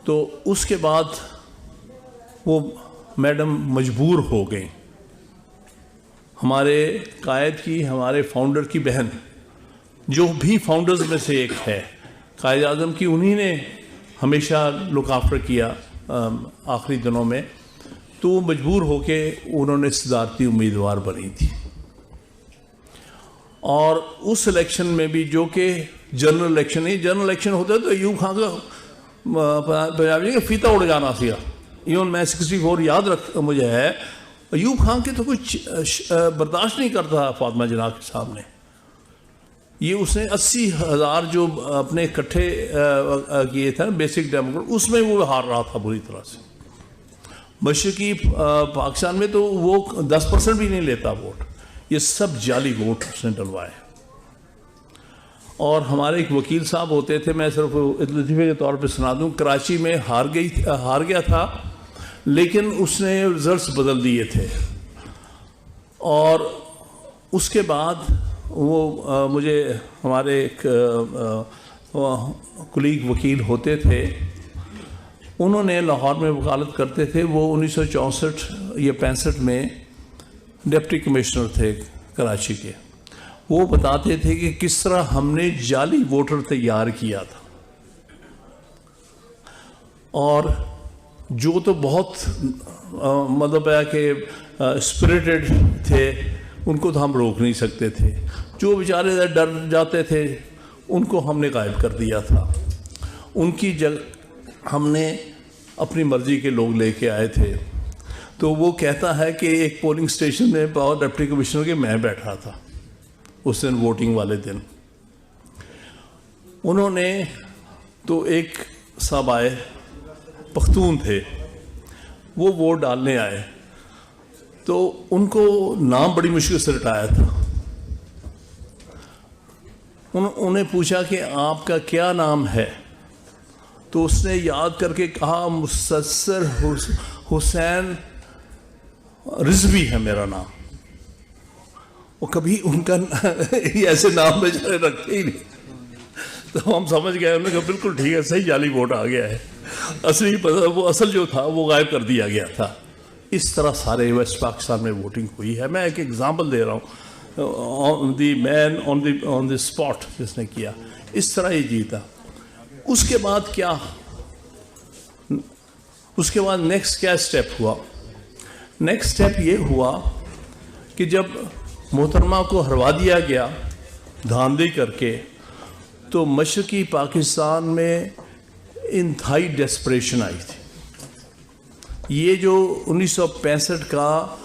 तो उसके बाद वो मैडम मजबूर हो गई। हमारे कायद की, हमारे फाउंडर की बहन, जो भी फाउंडर्स में से एक है, कायद आज़म की, उन्हीं ने हमेशा लुक आफ्टर किया आखिरी दिनों में। तो वो मजबूर होके उन्होंने सदारती उम्मीदवार बनी थी, और उस इलेक्शन में भी, जो कि जनरल इलेक्शन नहीं, जनरल इलेक्शन होता तो अयूब खान का पंजाबी का फीता उड़ जाना सी। इवन मैं 64 याद मुझे है, अयूब खान के तो कुछ बर्दाश्त नहीं करता फातिमा जना के सामने। ये उसने 80,000 जो अपने इकट्ठे किए थे बेसिक डेमोक्रेट, उसमें वो हार रहा था बुरी तरह से। मशरक़ी पाकिस्तान में तो वो 10% भी नहीं लेता वोट। ये सब जाली वोट उसने डलवाए। और हमारे एक वकील साहब होते थे, मैं सिर्फ लतीफ़े के तौर पे सुना दूं, कराची में हार गया था, लेकिन उसने रिजल्ट्स बदल दिए थे। और उसके बाद वो मुझे हमारे एक कुलीग वकील होते थे, उन्होंने लाहौर में वकालत करते थे। वो 1964 या 65 में डिप्टी कमिश्नर थे कराची के। वो बताते थे कि किस तरह हमने जाली वोटर तैयार किया था, और जो तो बहुत मतलब है कि स्पिरिटेड थे, उनको तो हम रोक नहीं सकते थे। जो बेचारे डर जाते थे, उनको हमने गायब कर दिया था। उनकी जगह हमने अपनी मर्जी के लोग लेके आए थे। तो वो कहता है कि एक पोलिंग स्टेशन में पावर डिप्टी कमिश्नर के मैं बैठा था उस दिन, वोटिंग वाले दिन। उन्होंने तो एक साहब आए, पख्तून थे, वो वोट डालने आए, तो उनको नाम बड़ी मुश्किल से रटाया था। उन्हें पूछा कि आपका क्या नाम है, तो उसने याद करके कहा मुसस्सर हुसैन रिजवी है मेरा नाम। वो कभी उनका ऐसे नाम बेचारे रखते ही नहीं। तो हम समझ गए, उन्होंने कहा बिल्कुल ठीक है, सही जाली वोट आ गया है। असली वो असल जो था वो गायब कर दिया गया था। इस तरह सारे वेस्ट पाकिस्तान में वोटिंग हुई है। मैं एक एग्जांपल दे रहा हूँ, the man on the spot जिसने किया, इस तरह ही जीता। उसके बाद क्या, उसके बाद नेक्स्ट क्या स्टेप हुआ? नेक्स्ट स्टेप ये हुआ कि जब मोहतरमा को हरवा दिया गया धांधली करके, तो मशरक़ी पाकिस्तान में इंतहाई डेस्परेशन आई थी। ये जो 1965 का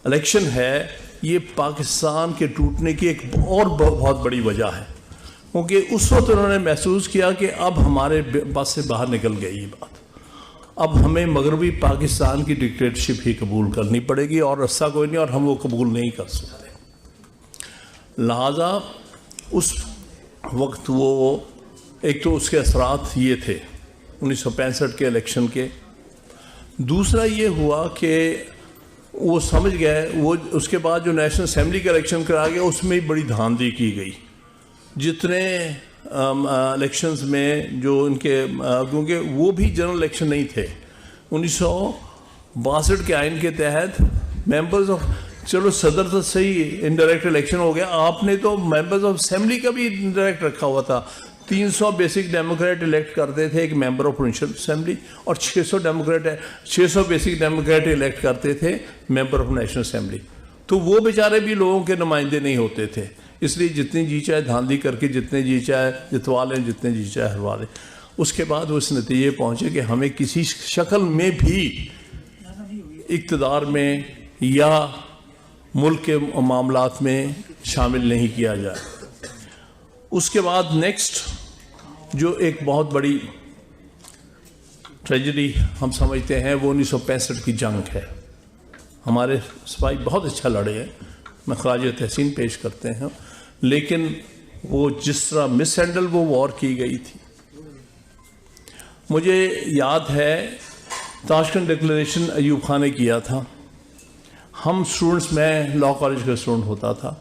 इलेक्शन है, ये पाकिस्तान के टूटने की एक और बहुत बड़ी वजह है, क्योंकि उस वक्त उन्होंने महसूस किया कि अब हमारे पास से बाहर निकल गई ये बात, अब हमें मगरबी पाकिस्तान की डिक्टेटरशिप ही कबूल करनी पड़ेगी, और रास्ता कोई नहीं, और हम वो कबूल नहीं कर सकते। लिहाजा उस वक्त वो एक तो उसके असरात ये थे 1965 के इलेक्शन के। दूसरा ये हुआ कि वो समझ गए, वो उसके बाद जो नेशनल असेंबली का इलेक्शन कराया गया, उसमें बड़ी धांधली की गई। जितने इलेक्शंस में जो इनके, क्योंकि वो भी जनरल इलेक्शन नहीं थे, 1962 के आइन के तहत मेंबर्स ऑफ, चलो सदर तो सही इनडायरेक्ट इलेक्शन हो गया, आपने तो मेंबर्स ऑफ असेंबली का भी इनडायरेक्ट रखा हुआ था। 300 बेसिक डेमोक्रेट इलेक्ट करते थे एक मेंबर ऑफ प्रोविंशियल असेंबली, और 600 बेसिक डेमोक्रेट इलेक्ट करते थे मेंबर ऑफ नेशनल असेंबली। तो वो बेचारे भी लोगों के नुमाइंदे नहीं होते थे, इसलिए जितनी जी चाहे धांधली करके जितने जी चाहे जितवा लें, जितने जी चाहे हरवा लें। उसके बाद वो इस नतीजे पहुँचे कि हमें किसी शक्ल में भी इक़्तिदार में या मुल्क के मामलात में शामिल नहीं किया जाए। उसके बाद नेक्स्ट जो एक बहुत बड़ी ट्रेजेडी हम समझते हैं वो 1965 की जंग है। हमारे सिपाही बहुत अच्छा लड़े हैं, मैं खराज तहसीन पेश करते हैं, लेकिन वो जिस तरह मिसहैंडल वो वॉर की गई थी। मुझे याद है ताशकंद डिक्लेरेशन अयूब खान ने किया था। हम स्टूडेंट्स, मैं लॉ कॉलेज का स्टूडेंट होता था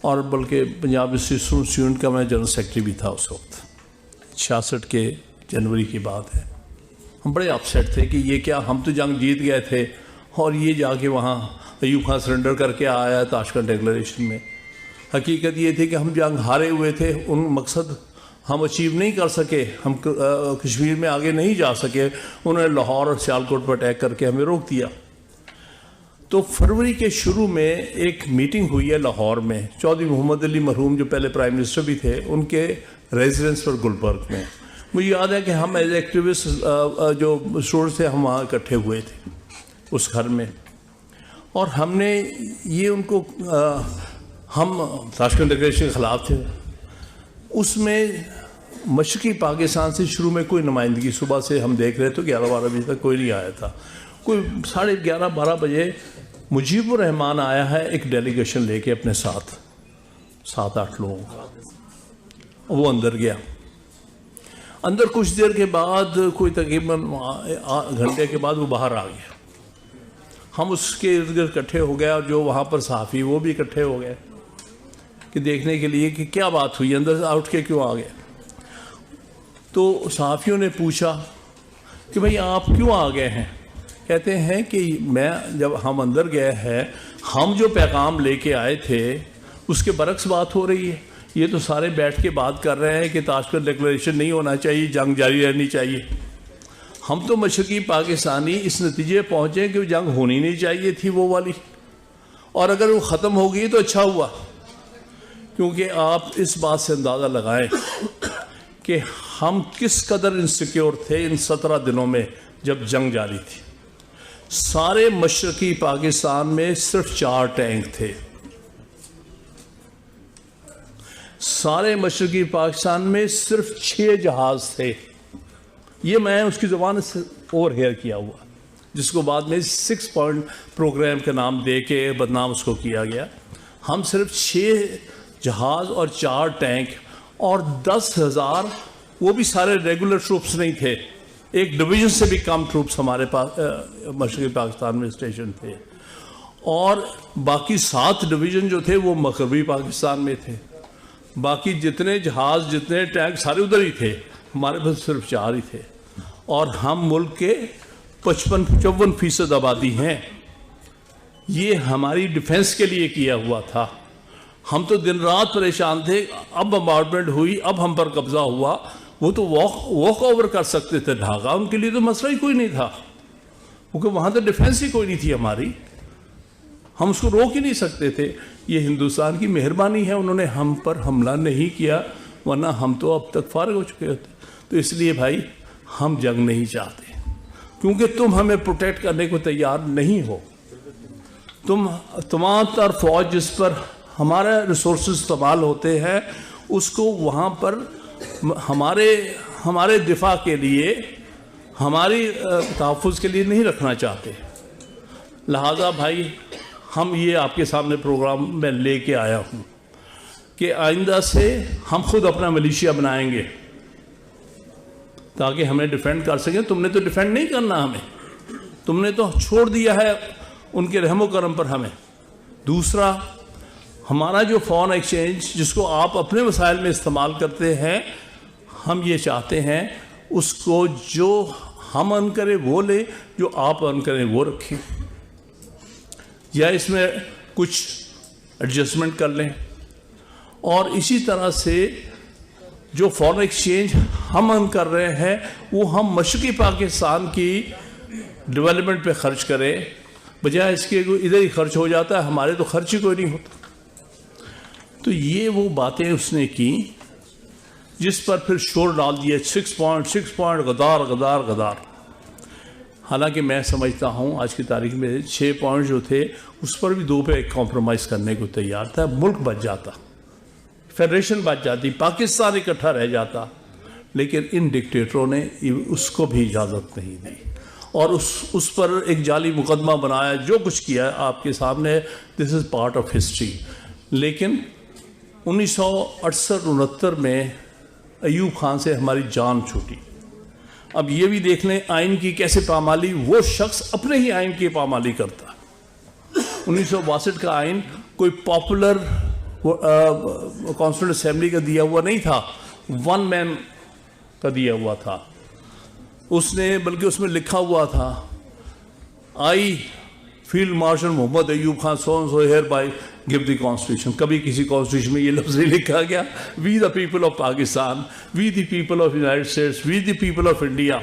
और बल्कि पंजाब स्टूडेंट यूनियन का मैं जनरल सेक्रेटरी भी था उस वक्त। 66 के जनवरी की बात है। हम बड़े अपसेट थे कि ये क्या, हम तो जंग जीत गए थे और ये जाके वहाँ अयूब खान सरेंडर करके आया है ताशकंद डिक्लेरेशन में। हकीकत ये थी कि हम जंग हारे हुए थे, उन मकसद हम अचीव नहीं कर सके, हम कश्मीर में आगे नहीं जा सके। उन्होंने लाहौर और सियालकोट पर अटैक करके हमें रोक दिया। तो फरवरी के शुरू में एक मीटिंग हुई है लाहौर में, चौधरी मोहम्मद अली मरहूम जो पहले प्राइम मिनिस्टर भी थे, उनके रेजिडेंस पर गुलबर्ग में। मुझे याद है कि हम एज एक्टिविस्ट जो स्टूडेंट्स थे हम वहाँ इकट्ठे हुए थे उस घर में, और हमने ये उनको हम ताशकंद डिक्लेरेशन के ख़िलाफ़ थे। उसमें मशरक़ी पाकिस्तान से शुरू में कोई नुमाइंदगी, सुबह से हम देख रहे थे 11-12 बजे तक कोई नहीं आया था। कोई 11:30-12 बजे मुजीबुर रहमान आया है एक डेलीगेशन लेके अपने साथ 7-8 लोगों का। वो अंदर गया। अंदर कुछ देर के बाद कोई तकरीबन घंटे के बाद वो बाहर आ गया। हम उसके इर्द गिर्द इकट्ठे हो गए और जो वहाँ पर सहाफ़ी वो भी इकट्ठे हो गए कि देखने के लिए कि क्या बात हुई, अंदर से उठ के क्यों आ गए। तो सहाफ़ियों ने पूछा कि भाई आप क्यों आ गए हैं। कहते हैं कि मैं जब हम अंदर गए हैं, हम जो पैगाम लेके आए थे उसके बरक्स बात हो रही है। ये तो सारे बैठ के बात कर रहे हैं कि ताशकंद डिक्लेरेशन नहीं होना चाहिए, जंग जारी रहनी चाहिए। हम तो मशरक़ी पाकिस्तानी इस नतीजे पहुँचे कि जंग होनी नहीं चाहिए थी वो वाली, और अगर वो ख़त्म हो गई तो अच्छा हुआ। क्योंकि आप इस बात से अंदाज़ा लगाएं कि हम किस कदर इनसिक्योर थे इन 17 दिनों में जब जंग जारी थी। सारे मशरक़ी पाकिस्तान में सिर्फ 4 टैंक थे। सारे मशरक़ी पाकिस्तान में सिर्फ 6 जहाज़ थे। ये मैं उसकी ज़बान से ओवर हेयर किया हुआ, जिसको बाद में 6 पॉइंट प्रोग्राम का नाम दे के बदनाम उसको किया गया। हम सिर्फ 6 जहाज़ और 4 टैंक और 10,000, वो भी सारे रेगुलर ट्रूप्स नहीं थे, एक डिवीज़न से भी कम ट्रूप्स हमारे पास मशरक़ी पाकिस्तान में स्टेशन थे। और बाकी 7 डिवीज़न जो थे वो मगरबी पाकिस्तान में थे। बाकी जितने जहाज़ जितने टैंक सारे उधर ही थे, हमारे पास सिर्फ 4 ही थे। और हम मुल्क के 55-54% आबादी हैं। ये हमारी डिफेंस के लिए किया हुआ था। हम तो दिन रात परेशान थे। अब बम्बार्डमेंट हुई, अब हम पर कब्जा हुआ। वो तो वॉक ओवर कर सकते थे ढाका, उनके लिए तो मसला ही कोई नहीं था, क्योंकि वहाँ तो डिफेंस ही कोई नहीं थी हमारी। हम उसको रोक ही नहीं सकते थे। ये हिंदुस्तान की मेहरबानी है, उन्होंने हम पर हमला नहीं किया, वरना हम तो अब तक फारिग हो चुके होते। तो इसलिए भाई हम जंग नहीं चाहते, क्योंकि तुम हमें प्रोटेक्ट करने को तैयार नहीं हो। तुम तमाम तर फौज जिस पर हमारे रिसोर्स इस्तेमाल होते हैं उसको वहाँ पर हमारे दिफा के लिए, हमारी तहफ़्फ़ुज़ के लिए नहीं रखना चाहते। लिहाजा भाई हम ये आपके सामने प्रोग्राम में लेके आया हूँ कि आइंदा से हम खुद अपना मिलिशिया बनाएंगे ताकि हमें डिफेंड कर सकें। तुमने तो डिफेंड नहीं करना हमें, तुमने तो छोड़ दिया है उनके रहमो करम पर हमें। दूसरा, हमारा जो फ़ॉरेन एक्सचेंज जिसको आप अपने वसाइल में इस्तेमाल करते हैं, हम ये चाहते हैं उसको जो हम अर्न करें वो लें, जो आप अर्न करें वो रखें, या इसमें कुछ एडजस्टमेंट कर लें। और इसी तरह से जो फॉरेन एक्सचेंज हम अर्न कर रहे हैं वो हम मशरक़ी पाकिस्तान की डेवलपमेंट पे खर्च करें, बजाय इसके इधर ही खर्च हो जाता है, हमारे तो खर्च ही कोई नहीं होता। तो ये वो बातें उसने की जिस पर फिर शोर डाल दिया 6 पॉइंट गदार गदार गदार। हालांकि मैं समझता हूँ आज की तारीख में 6 पॉइंट जो थे उस पर भी 2 पे कॉम्प्रोमाइज़ करने को तैयार था। मुल्क बच जाता, फेडरेशन बच जाती, पाकिस्तान इकट्ठा रह जाता, लेकिन इन डिक्टेटरों ने उसको भी इजाज़त नहीं दी और उस पर एक जाली मुकदमा बनाया। जो कुछ किया आपके सामने, this is part of history. लेकिन 1968-69 में अयूब खान से हमारी जान छूटी। अब ये भी देख लें आइन की कैसे पामाली, वो शख्स अपने ही आइन की पामाली करता। 1962 का आइन कोई पॉपुलर कॉन्स्टिट्यूंट असेंबली का दिया हुआ नहीं था, 1 मैन का दिया हुआ था उसने, बल्कि उसमें लिखा हुआ था I field marshal Mohammad Ayub Khan so hereby give the constitution. कभी किसी कॉन्स्टिट्यूशन में ये लफ्ज़ नहीं लिखा गया we the people of Pakistan, we the people of United States, we the people of India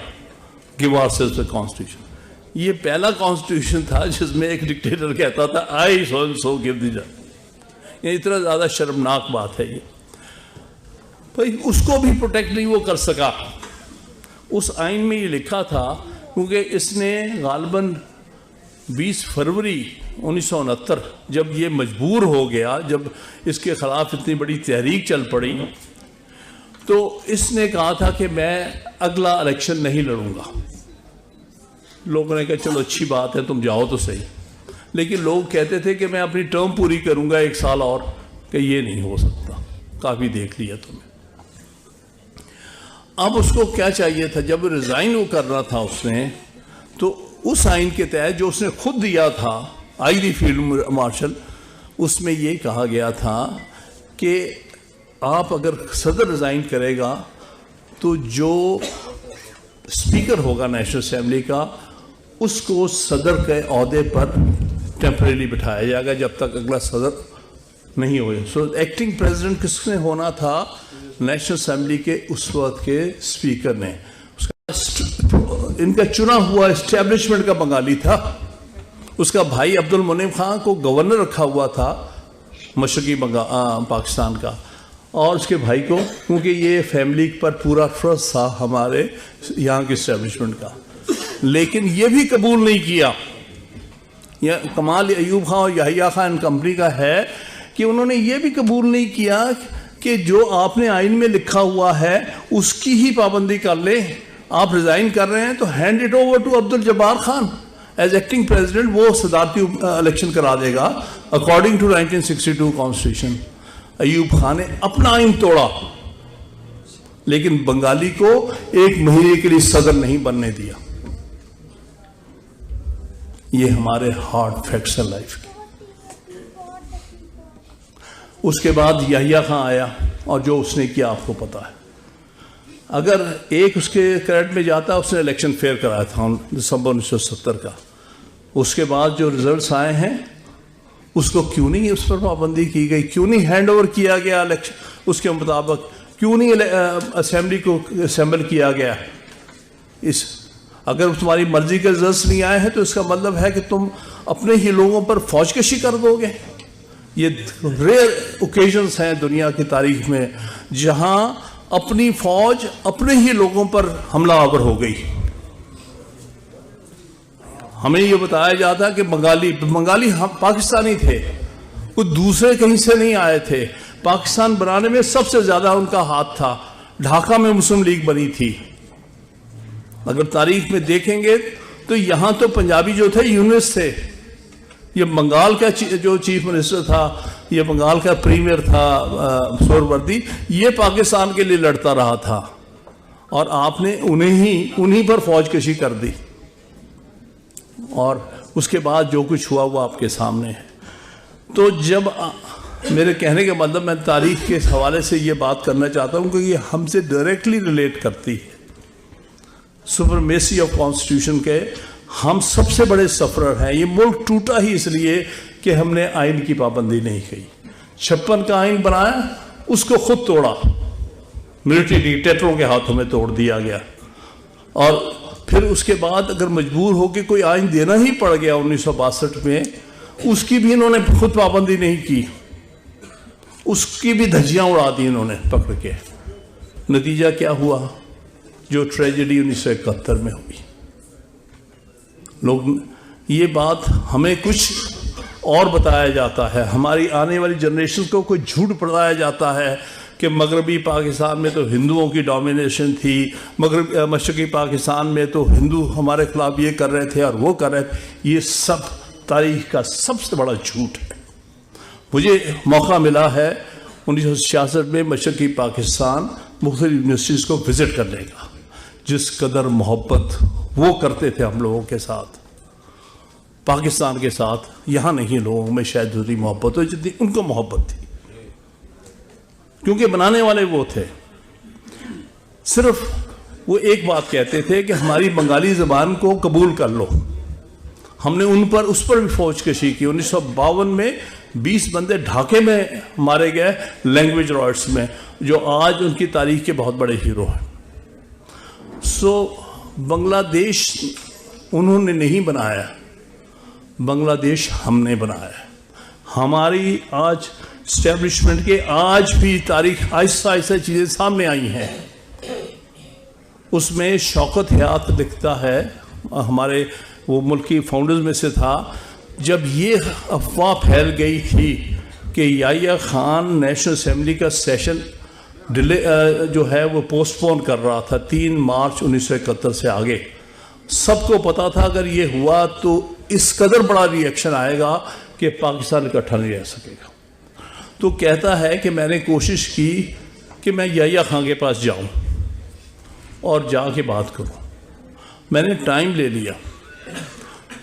give ourselves the constitution. ये पहला कॉन्स्टिट्यूशन था जिसमें एक डिक्टेटर कहता था आई सो गिव द। ये इतना ज़्यादा शर्मनाक बात है ये भाई। उसको भी प्रोटेक्ट नहीं वो कर सका। उस आइन में ये लिखा था क्योंकि इसने गालिबन 20 फरवरी 1969 जब ये मजबूर हो गया, जब इसके ख़िलाफ़ इतनी बड़ी तहरीक चल पड़ी, तो इसने कहा था कि मैं अगला इलेक्शन नहीं लड़ूंगा। लोगों ने कहा चलो अच्छी बात है तुम जाओ तो सही, लेकिन लोग कहते थे कि मैं अपनी टर्म पूरी करूंगा 1 साल और, कि ये नहीं हो सकता, काफ़ी देख लिया तुम्हें। अब उसको क्या चाहिए था, जब रिज़ाइन वो करना था उसने, तो उस आइन के तहत जो उसने खुद दिया था आई दी फील्ड मार्शल, उसमें ये कहा गया था कि आप अगर सदर रिज़ाइन करेगा तो जो स्पीकर होगा नेशनल असेंबली का उसको सदर के ओहदे पर टेम्परेरी बिठाया जाएगा जब तक अगला सदर नहीं हो। सो एक्टिंग प्रेसिडेंट किसने होना था, नेशनल असेंबली के उस वक्त के स्पीकर ने। उसका इनका चुना हुआ एस्टेब्लिशमेंट का बंगाली था। उसका भाई अब्दुल मुनीम खान को गवर्नर रखा हुआ था मशरकी पाकिस्तान का, और उसके भाई को, क्योंकि ये फैमिली पर पूरा ट्रस्ट था हमारे यहाँ के इस्टेब्लिशमेंट का। लेकिन ये भी कबूल नहीं किया। यह कमाल अयूब खान और याहिया खान कंपनी का है कि उन्होंने ये भी कबूल नहीं किया कि जो आपने आइन में लिखा हुआ है उसकी ही पाबंदी कर ले। आप रिज़ाइन कर रहे हैं तो hand it over to Abdul Jabbar Khan as acting president, वो सदारती इलेक्शन करा देगा according to 1962 constitution. Ayub Khan ने अपना आइन तोड़ा, लेकिन बंगाली को 1 महीने के लिए सदर नहीं बनने दिया। ये हमारे हार्ड फैक्ट्स है लाइफ के। उसके बाद याहिया खान आया और जो उसने किया आपको पता है। अगर एक उसके क्रेडिट में जाता, उसने इलेक्शन फेयर कराया था दिसंबर 1970 का। उसके बाद जो रिजल्ट्स आए हैं उसको क्यों नहीं उस पर पाबंदी की गई, क्यों नहीं हैंड ओवर किया गया इलेक्शन उसके मुताबिक, क्यों नहीं असेंबली को असेंबल किया गया। इस अगर तुम्हारी मर्जी के रिजल्ट्स नहीं आए हैं तो इसका मतलब है कि तुम अपने ही लोगों पर फौजकशी कर दोगे। ये रेयर ओकेजन्स हैं दुनिया की तारीख में जहां अपनी फौज अपने ही लोगों पर हमलावर हो गई। हमें ये बताया जाता कि बंगाली हम पाकिस्तानी थे, कुछ दूसरे कहीं से नहीं आए थे। पाकिस्तान बनाने में सबसे ज्यादा उनका हाथ था। ढाका में मुस्लिम लीग बनी थी। अगर तारीख में देखेंगे तो यहां तो पंजाबी जो थे यूनिस थे। ये बंगाल का जो चीफ मिनिस्टर था, ये बंगाल का प्रीमियर था सोहरावर्दी, ये पाकिस्तान के लिए लड़ता रहा था और आपने उन्हीं पर फौजकशी कर दी। और उसके बाद जो कुछ हुआ वो आपके सामने है। तो जब मेरे कहने का मतलब मैं तारीख के हवाले से ये बात करना चाहता हूँ कि ये हमसे डायरेक्टली रिलेट करती है। सुपरमेसी ऑफ कॉन्स्टिट्यूशन के हम सबसे बड़े सफरर हैं। ये मुल्क टूटा ही इसलिए कि हमने आइन की पाबंदी नहीं की। 56 का आइन बनाया, उसको खुद तोड़ा, मिलिट्री डिक्टेटरों के हाथों में तोड़ दिया गया। और फिर उसके बाद अगर मजबूर होकर कोई आइन देना ही पड़ गया 1962 में, उसकी भी इन्होंने खुद पाबंदी नहीं की। उसकी भी धज्जियां उड़ा दी इन्होंने पकड़ के। नतीजा क्या हुआ? जो ट्रेजेडी 1971 में हुई। लोग ये बात हमें कुछ और बताया जाता है, हमारी आने वाली जनरेशन को कोई झूठ पढ़ाया जाता है कि मगरबी पाकिस्तान में तो हिंदुओं की डोमिनेशन थी, मशरक़ी पाकिस्तान में तो हिंदू हमारे खिलाफ ये कर रहे थे और वो कर रहे थे। ये सब तारीख का सबसे बड़ा झूठ है। मुझे मौका मिला है 1966 में मशरक़ी पाकिस्तान मुख्तलिफ यूनिवर्सिटीज़ को विज़िट करने का। जिस कदर मोहब्बत वो करते थे हम लोगों के साथ, पाकिस्तान के साथ, यहाँ नहीं लोगों में शायद उतनी मोहब्बत हो जितनी उनको मोहब्बत थी, क्योंकि बनाने वाले वो थे। सिर्फ वो एक बात कहते थे कि हमारी बंगाली ज़बान को कबूल कर लो। हमने उस पर भी फौज कशी की। 1952 में 20 बंदे ढाके में मारे गए लैंग्वेज राइट्स में, जो आज उनकी तारीख के बहुत बड़े हीरो हैं। बांग्लादेश उन्होंने नहीं बनाया, बांग्लादेश हमने बनाया। हमारी आज इस्टेब्लिशमेंट के आज भी तारीख आहिस्ता आहिस्ता चीज़ें सामने आई हैं। उसमें शौकत हयात लिखता है, हमारे वो मुल्की फाउंडर्स में से था, जब ये अफवाह फैल गई थी कि याह्या खान नेशनल असेंबली का सेशन डिले जो है वो पोस्टपोन कर रहा था 3 मार्च 1971 से आगे। सबको पता था अगर ये हुआ तो इस कदर बड़ा रिएक्शन आएगा कि पाकिस्तान इकट्ठा नहीं रह सकेगा। तो कहता है कि मैंने कोशिश की कि मैं याह्या खान के पास जाऊं और जाके बात करूं। मैंने टाइम ले लिया।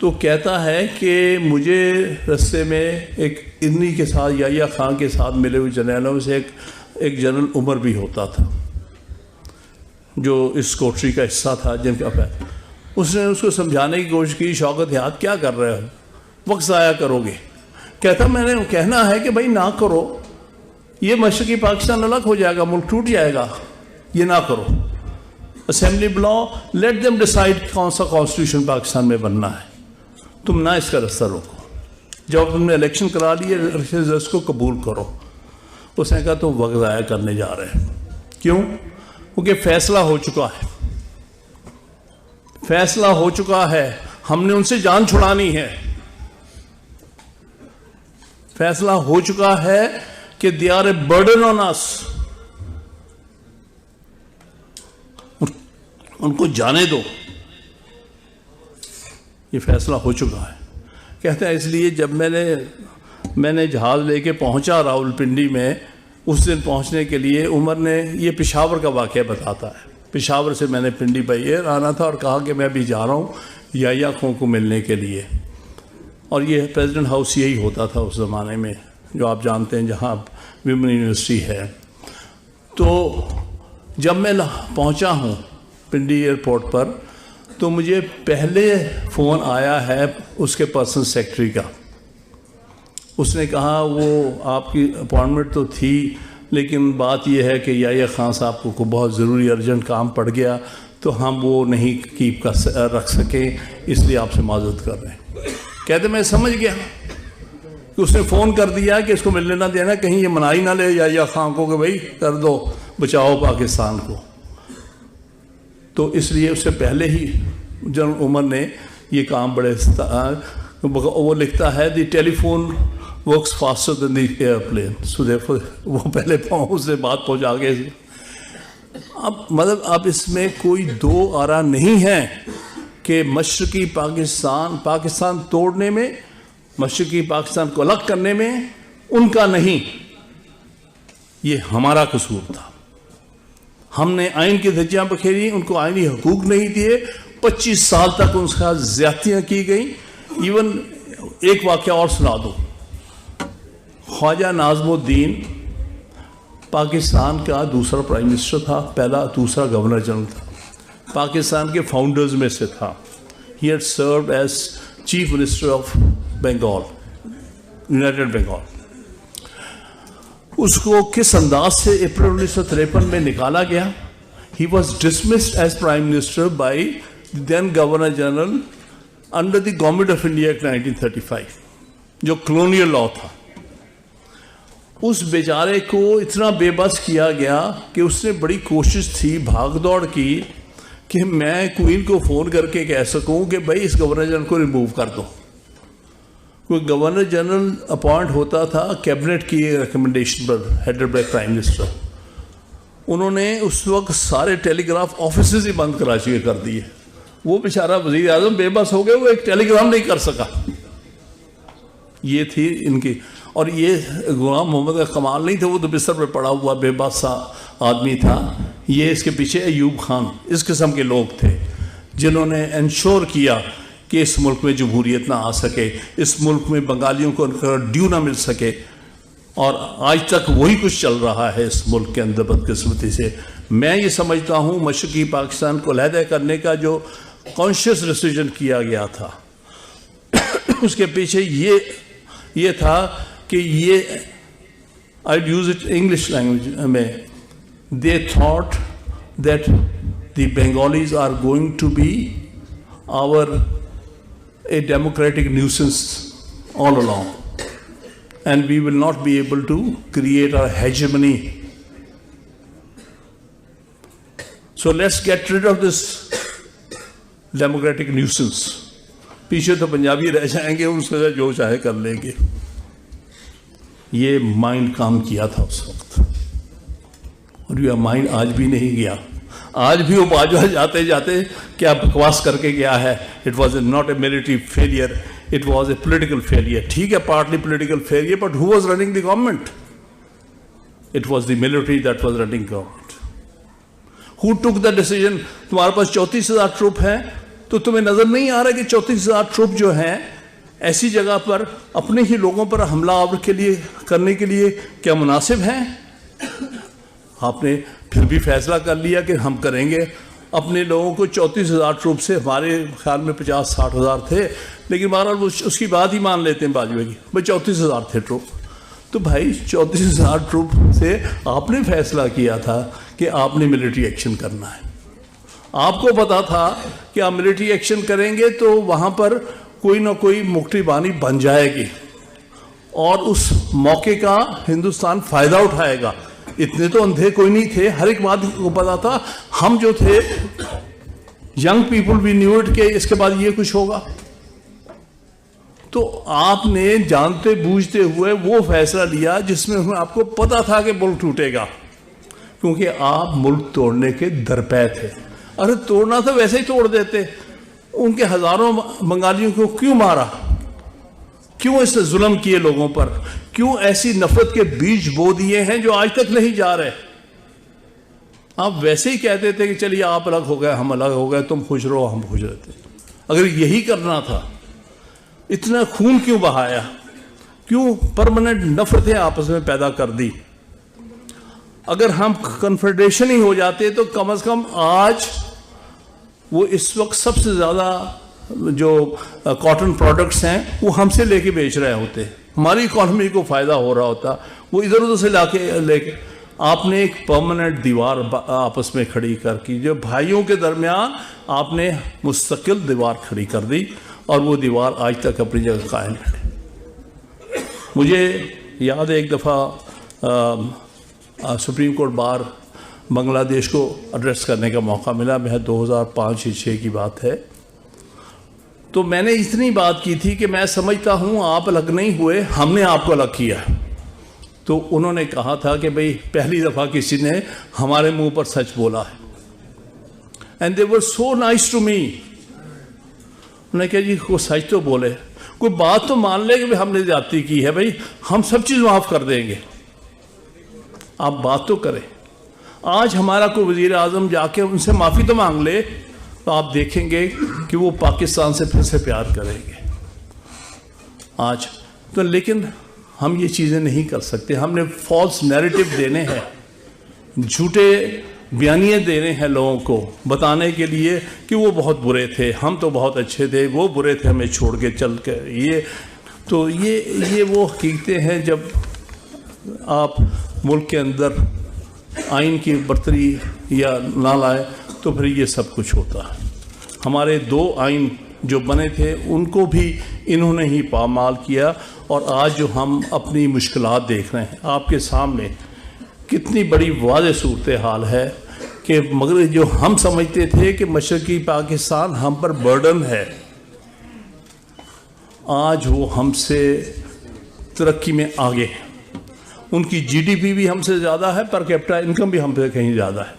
तो कहता है कि मुझे रास्ते में एक इन्हीं के साथ, याह्या खान के साथ मिले हुए जर्नलों से एक जनरल उमर भी होता था, जो इस कोठरी का हिस्सा था, जिनका पैर। उसने उसको समझाने की कोशिश की, शौकत हयात क्या कर रहे हो, वक्त ज़ाया करोगे। कहता मैंने कहना है कि भाई ना करो, ये मशरक़ी पाकिस्तान अलग हो जाएगा, मुल्क टूट जाएगा, ये ना करो। असेंबली बुलाओ, लेट देम डिसाइड कौन सा कॉन्स्टिट्यूशन पाकिस्तान में बनना है, तुम ना इसका रास्ता रोको। जब तुमने इलेक्शन करा लिए, रिजल्ट्स को कबूल करो। उसने कहा तुम वक्त ज़ाया करने जा रहे हैं। क्यों? क्योंकि फैसला हो चुका है, फैसला हो चुका है, हमने उनसे जान छुड़ानी है। फैसला हो चुका है कि they are a burden on us, उनको जाने दो, ये फैसला हो चुका है। कहते हैं इसलिए जब मैंने जहाज़ लेके पहुंचा रावलपिंडी में, उस दिन पहुंचने के लिए उमर ने, ये पेशावर का वाक़या बताता है, पेशावर से मैंने पिंडी बाई एयर आना था और कहा कि मैं अभी जा रहा हूँ याह्या खान को मिलने के लिए। और ये प्रेसिडेंट हाउस यही होता था उस ज़माने में, जो आप जानते हैं, जहाँ विमेन यूनिवर्सिटी है। तो जब मैं पहुँचा हूँ पिंडी एयरपोर्ट पर, तो मुझे पहले फ़ोन आया है उसके पर्सनल सेक्रेटरी का। उसने कहा वो आपकी अपॉइंटमेंट तो थी, लेकिन बात यह है कि याह्या खान साहब को बहुत ज़रूरी अर्जेंट काम पड़ गया, तो हम वो नहीं कीप कर रख सके, इसलिए आपसे माजरत कर रहे हैं। कहते मैं समझ गया कि उसने फ़ोन कर दिया कि इसको मिलने ना देना, कहीं ये मनाई ना ले याह्या खान को कि भाई कर दो, बचाओ पाकिस्तान को। तो इसलिए उससे पहले ही जनरल उमर ने ये काम बड़े, वो लिखता है the telephone works faster than the airplane, so therefore वो पहले उससे बात पहुंचा के। अब मतलब अब इसमें कोई दो आरा नहीं है कि मशरक़ी पाकिस्तान तोड़ने में, मशरक़ी पाकिस्तान को अलग करने में उनका नहीं, ये हमारा कसूर था। हमने आइन की धज्जियां बखेरी, उनको आइनी हकूक नहीं दिए, 25 साल तक उनका ज्यादतियां की गई। इवन एक वाक़या और सुना दो, ख्वाजा नाज़मुद्दीन पाकिस्तान का दूसरा प्राइम मिनिस्टर था, पहला दूसरा गवर्नर जनरल था, पाकिस्तान के फाउंडर्स में से था। He had served as chief minister of Bengal, united Bengal. उसको किस अंदाज से अप्रैल 1953 में निकाला गया? He was dismissed as prime minister by then governor general under the government of India act 1935, जो कॉलोनियल लॉ था। उस बेचारे को इतना बेबस किया गया कि उसने बड़ी कोशिश थी, भाग दौड़ की कि मैं क्वीन को फ़ोन करके कह सकूं कि भाई इस गवर्नर जनरल को रिमूव कर दो। कोई गवर्नर जनरल अपॉइंट होता था कैबिनेट की रिकमेंडेशन पर, हेडेड बाय प्राइम मिनिस्टर। उन्होंने उस वक्त सारे टेलीग्राफ ऑफिसेज ही बंद कराची के कर दिए। वो बेचारा वज़ीर आज़म बेबस हो गए, वो एक टेलीग्राम नहीं कर सका। ये थी इनकी। और ये गुलाम मोहम्मद का कमाल नहीं था, वो तो बिस्तर पे पड़ा हुआ बेबस सा आदमी था। ये इसके पीछे अयूब खान, इस किस्म के लोग थे जिन्होंने इंश्योर किया कि इस मुल्क में जमहूरियत ना आ सके, इस मुल्क में बंगालियों को उनका ड्यू ना मिल सके। और आज तक वही कुछ चल रहा है इस मुल्क के अंदर बदकिस्मती से। मैं ये समझता हूँ मशरक़ी पाकिस्तान को अलहदा करने का जो कॉन्शियस डिसीजन किया गया था उसके पीछे ये था कि ये, I use it English language में, they thought that the Bengalis are going to be our a democratic nuisance all along and we will not be able to create our hegemony. So let's get rid of this democratic nuisance. पीछे तो पंजाबी रह जाएंगे, उसका जो चाहे कर लेंगे। ये माइंड काम किया था उस वक्त, और यह माइंड आज भी नहीं गया। आज भी वो बाजवा जाते जाते क्या बकवास करके गया है, it was not a military failure, it was a political failure. ठीक है, partly political failure, but who was running the government? It was the military that was running government. Who took the decision? तुम्हारे पास 34,000 troop हैं, तो तुम्हें नजर नहीं आ रहा कि 34,000 ट्रूप जो हैं ऐसी जगह पर अपने ही लोगों पर हमला आवर के लिए करने के लिए क्या मुनासिब हैं? आपने फिर भी फैसला कर लिया कि हम करेंगे। अपने लोगों को 34,000 ट्रूप से, हमारे ख्याल में 50-60 हज़ार थे, लेकिन बहरहाल उसकी बात ही मान लेते हैं बाजवे की, भाई 34,000 थे ट्रूप। तो भाई 34,000 ट्रूप से आपने फैसला किया था कि आपने मिलिट्री एक्शन करना है। आपको पता था कि आप मिलिट्री एक्शन करेंगे तो वहाँ पर कोई ना कोई मुक्तिबानी बन जाएगी और उस मौके का हिंदुस्तान फ़ायदा उठाएगा। इतने तो अंधे कोई नहीं थे, हर एक बात को पता था। हम जो थे young people we knew it के इसके बाद ये कुछ होगा। तो आपने जानते बूझते हुए वो फैसला लिया जिसमें आपको पता था कि मुल्क टूटेगा, क्योंकि आप मुल्क तोड़ने के दरपे थे। अरे तोड़ना तो वैसे ही तोड़ देते। उनके हजारों बंगालियों को क्यों मारा, क्यों इससे जुल्म किए लोगों पर, क्यों ऐसी नफरत के बीज बो दिए हैं जो आज तक नहीं जा रहे। आप वैसे ही कहते थे कि चलिए आप अलग हो गए, हम अलग हो गए, तुम खुश रहो, हम खुश रहते। अगर यही करना था, इतना खून क्यों बहाया, क्यों परमानेंट नफरतें आपस में पैदा कर दी? अगर हम कन्फेडरेशन ही हो जाते तो कम से कम आज वो इस वक्त सबसे ज़्यादा जो कॉटन प्रोडक्ट्स हैं वो हमसे लेके बेच रहे होते, हमारी इकॉनमी को फ़ायदा हो रहा होता। वो इधर उधर से लेके आपने एक परमानेंट दीवार आपस में खड़ी करके, जो भाइयों के दरमियान आपने मुस्तकिल दीवार खड़ी कर दी, और वो दीवार आज तक अपनी जगह कायम है। मुझे याद है एक दफ़ा सुप्रीम कोर्ट बार बांग्लादेश को एड्रेस करने का मौका मिला। मैं 2005-6 की बात है। तो मैंने इतनी बात की थी कि मैं समझता हूँ आप अलग नहीं हुए, हमने आपको अलग किया। तो उन्होंने कहा था कि भाई पहली दफ़ा किसी ने हमारे मुंह पर सच बोला है। And they were so nice to me. उन्होंने कहा जी कोई सच तो बोले, कोई बात तो मान ले कि भाई हमने ज्यादती की है, भाई हम सब चीज़ माफ़ कर देंगे, आप बात तो करें। आज हमारा कोई वज़ीर आज़म जाके उनसे माफ़ी तो मांग ले, तो आप देखेंगे कि वो पाकिस्तान से फिर से प्यार करेंगे। आज तो लेकिन हम ये चीज़ें नहीं कर सकते। हमने फॉल्स नैरेटिव देने हैं, झूठे बयानिए देने हैं लोगों को बताने के लिए कि वो बहुत बुरे थे, हम तो बहुत अच्छे थे, वो बुरे थे, हमें छोड़ के चल के। ये वो हकीकतें हैं। जब आप मुल्क के अंदर आइन की बरतरी या ना लाए तो फिर ये सब कुछ होता है। हमारे 2 आइन जो बने थे उनको भी इन्होंने ही पामाल किया, और आज जो हम अपनी मुश्किलात देख रहे हैं आपके सामने, कितनी बड़ी वाज़ेह सूरत हाल है कि मगर जो हम समझते थे कि मशरक़ी पाकिस्तान हम पर बर्डन है, आज वो हमसे तरक्की में आगे हैं। उनकी जीडीपी भी हमसे ज़्यादा है, पर कैपिटा इनकम भी हमसे कहीं ज़्यादा है।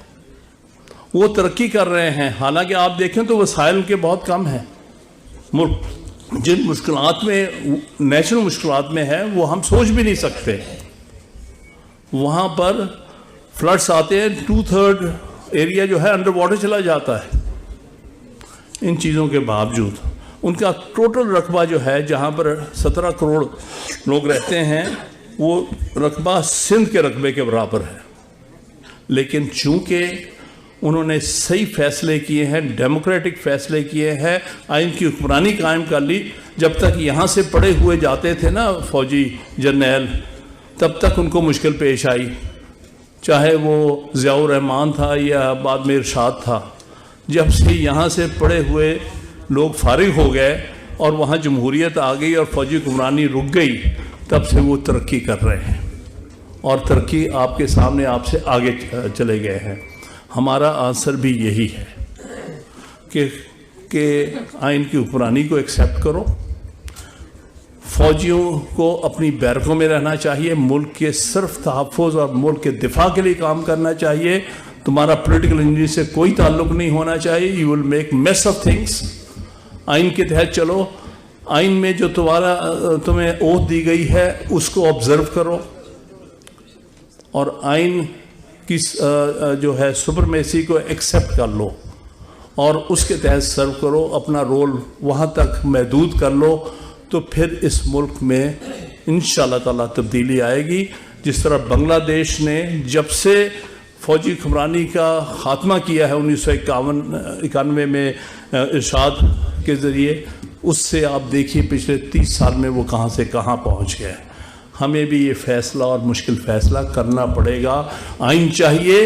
वो तरक्की कर रहे हैं, हालांकि आप देखें तो वसाइल के बहुत कम हैं। मुल्क जिन मुश्किलात में, नेशनल मुश्किलात में है, वो हम सोच भी नहीं सकते। वहाँ पर फ्लड्स आते हैं, 2/3 एरिया जो है अंडर वाटर चला जाता है। इन चीज़ों के बावजूद उनका टोटल रकबा जो है, जहाँ पर 17 करोड़ लोग रहते हैं, वो रकबा सिंध के रकबे के बराबर है। लेकिन चूंकि उन्होंने सही फैसले किए हैं, डेमोक्रेटिक फैसले किए हैं, आइन की हुक्मरानी कायम कर ली। जब तक यहाँ से पड़े हुए जाते थे ना फौजी जर्नैल, तब तक उनको मुश्किल पेश आई, चाहे वो ज़ियाउर रहमान था या बाद में इरशाद था। जब से यहाँ से पड़े हुए लोग फारिग हो गए और वहाँ जमहूरियत आ गई और फौजी हुक्मरानी रुक गई, तब से वो तरक्की कर रहे हैं और तरक्की आपके सामने, आपसे आगे चले गए हैं। हमारा आंसर भी यही है कि आइन की हुक्मरानी को एक्सेप्ट करो। फ़ौजियों को अपनी बैरकों में रहना चाहिए, मुल्क के सिर्फ तहफ़्फ़ुज़ और मुल्क के दिफा के लिए काम करना चाहिए। तुम्हारा पॉलिटिकल इंजीनियरिंग से कोई ताल्लुक़ नहीं होना चाहिए। You will make mess of things. आइन के तहत चलो, आइन में जो तुम्हें ओथ दी गई है उसको ऑब्जर्व करो और आइन की जो है सुपरमेसी को एक्सेप्ट कर लो और उसके तहत सर्व करो। अपना रोल वहाँ तक महदूद कर लो, तो फिर इस मुल्क में इंशाअल्लाह ताला तब्दीली आएगी। जिस तरह बांग्लादेश ने जब से फौजी हुक्मरानी का ख़ात्मा किया है 1991 में इरशाद के ज़रिए, उससे आप देखिए पिछले 30 साल में वो कहाँ से कहाँ पहुँच गए। हमें भी ये फ़ैसला और मुश्किल फ़ैसला करना पड़ेगा। आइन चाहिए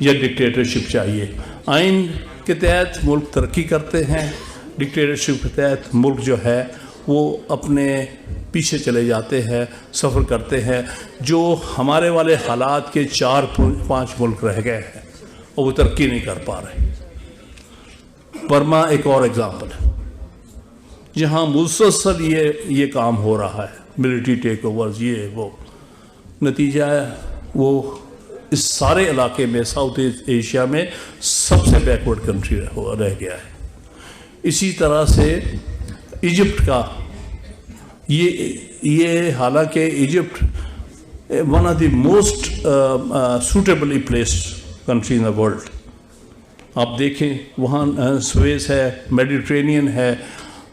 या डिक्टेटरशिप चाहिए? आइन के तहत मुल्क तरक्की करते हैं, डिक्टेटरशिप के तहत मुल्क जो है वो अपने पीछे चले जाते हैं, सफ़र करते हैं। जो हमारे वाले हालात के 4-5 मुल्क रह गए हैं और वो तरक्की नहीं कर पा रहे। बर्मा एक और एग्ज़ाम्पल है जहाँ मुसलसल ये काम हो रहा है, मिलिट्री टेक ओवर्स, ये वो। नतीजा है वो इस सारे इलाके में, साउथ ईस्ट एशिया में सबसे बैकवर्ड कंट्री रह गया है। इसी तरह से इजिप्ट का ये हालांकि Egypt one of the most suitably placed country in the world. आप देखें वहाँ सुएज है, मेडिटेरेनियन है,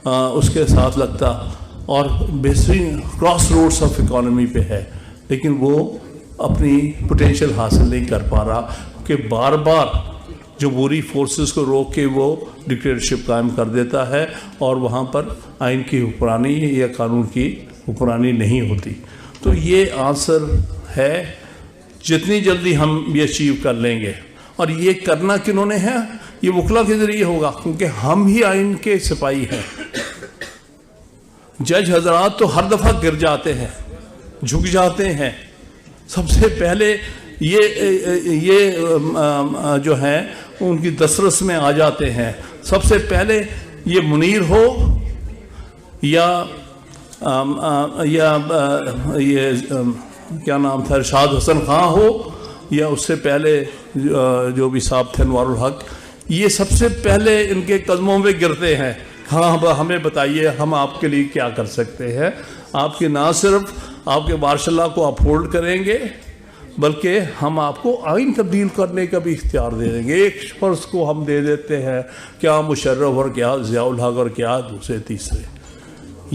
उसके साथ लगता, और बेहतरीन क्रॉस रोड्स ऑफ इकोनॉमी पे है, लेकिन वो अपनी पोटेंशियल हासिल नहीं कर पा रहा कि बार बार जमहूरी फोर्सेस को रोक के वो डिक्टेटरशिप कायम कर देता है और वहाँ पर आइन की हुक्मरानी या कानून की हुक्मरानी नहीं होती। तो ये आंसर है, जितनी जल्दी हम ये अचीव कर लेंगे। और ये करना किन्होंने है? ये वकला के ज़रिए होगा, क्योंकि हम ही आइन के सिपाही हैं। जज हजरात तो हर दफ़ा गिर जाते हैं, झुक जाते हैं। सबसे पहले ये जो है उनकी दस्तरस में आ जाते हैं। सबसे पहले ये मुनीर हो या ये क्या नाम था, इरशाद हसन खां हो, या उससे पहले जो भी साहब थे अनवारुल हक, ये सबसे पहले इनके कदमों में गिरते हैं। हाँ, हमें बताइए हम आपके लिए क्या कर सकते हैं। आपके ना सिर्फ आपके मार्शल लॉ को अपहोल्ड करेंगे, बल्कि हम आपको आइन तब्दील करने का भी इख्तियार दे देंगे। एक फर्ज को हम दे देते हैं, क्या मुशर्रफ और क्या ज़ियाउल हक और क्या दूसरे तीसरे।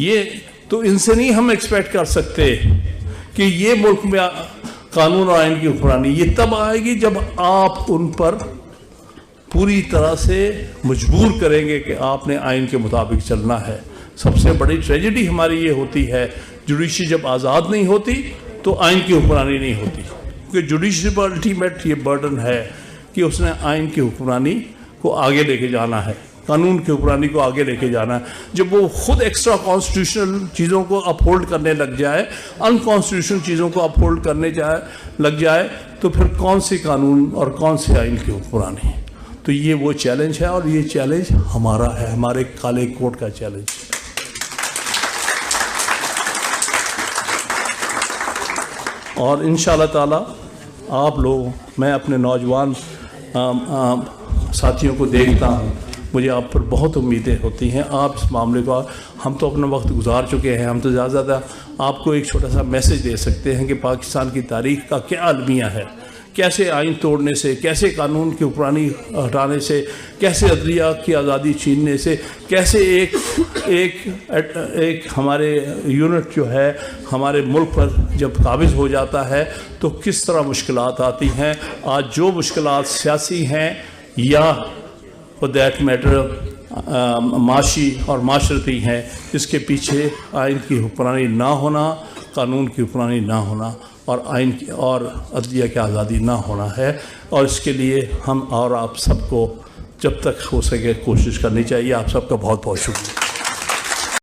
ये तो इनसे नहीं हम एक्सपेक्ट कर सकते कि ये मुल्क में कानून और आइन की हुक्मरानी ये तब आएगी जब आप उन पर पूरी तरह से मजबूर करेंगे कि आपने आइन के मुताबिक चलना है। सबसे बड़ी ट्रेजेडी हमारी ये होती है, जुडिशरी जब आज़ाद नहीं होती तो आइन की हुक्मरानी नहीं होती, क्योंकि जुडिशरी पर अल्टीमेट ये बर्डन है कि उसने आइन की हुक्मरानी को आगे लेके जाना है। कानून की हुक्मरानी को आगे लेके जाना है। जब वो खुद एक्स्ट्रा कॉन्स्टिट्यूशनल चीज़ों को अपहोल्ड करने लग जाए, अनकॉन्स्टिट्यूशनल चीज़ों को अपहोल्ड करने लग जाए, तो फिर कौन से कानून और कौन से आइन की हुक्मरानी। तो ये वो चैलेंज है, और ये चैलेंज हमारा है, हमारे काले कोट का चैलेंज है। और इंशाअल्लाह ताला आप लोग, मैं अपने नौजवान साथियों को देखता हूँ, मुझे आप पर बहुत उम्मीदें होती हैं। आप इस मामले को, हम तो अपना वक्त गुजार चुके हैं, हम तो ज़्यादा आपको एक छोटा सा मैसेज दे सकते हैं कि पाकिस्तान की तारीख़ का क्या अलमिया है, कैसे आइन तोड़ने से, कैसे कानून की हुक्मरानी हटाने से, कैसे अदलिया की आज़ादी छीनने से, कैसे एक हमारे यूनिट जो है हमारे मुल्क पर जब काबिज़ हो जाता है तो किस तरह मुश्किलात आती हैं। आज जो मुश्किलात सियासी हैं या फॉर दैट मैटर माशी और माशरती हैं, इसके पीछे आइन की हुक्मरानी ना होना, कानून की हुक्मरानी ना होना और आइन की और अदलिया की आज़ादी ना होना है। और इसके लिए हम और आप सबको जब तक हो सके कोशिश करनी चाहिए। आप सबका बहुत बहुत शुक्रिया।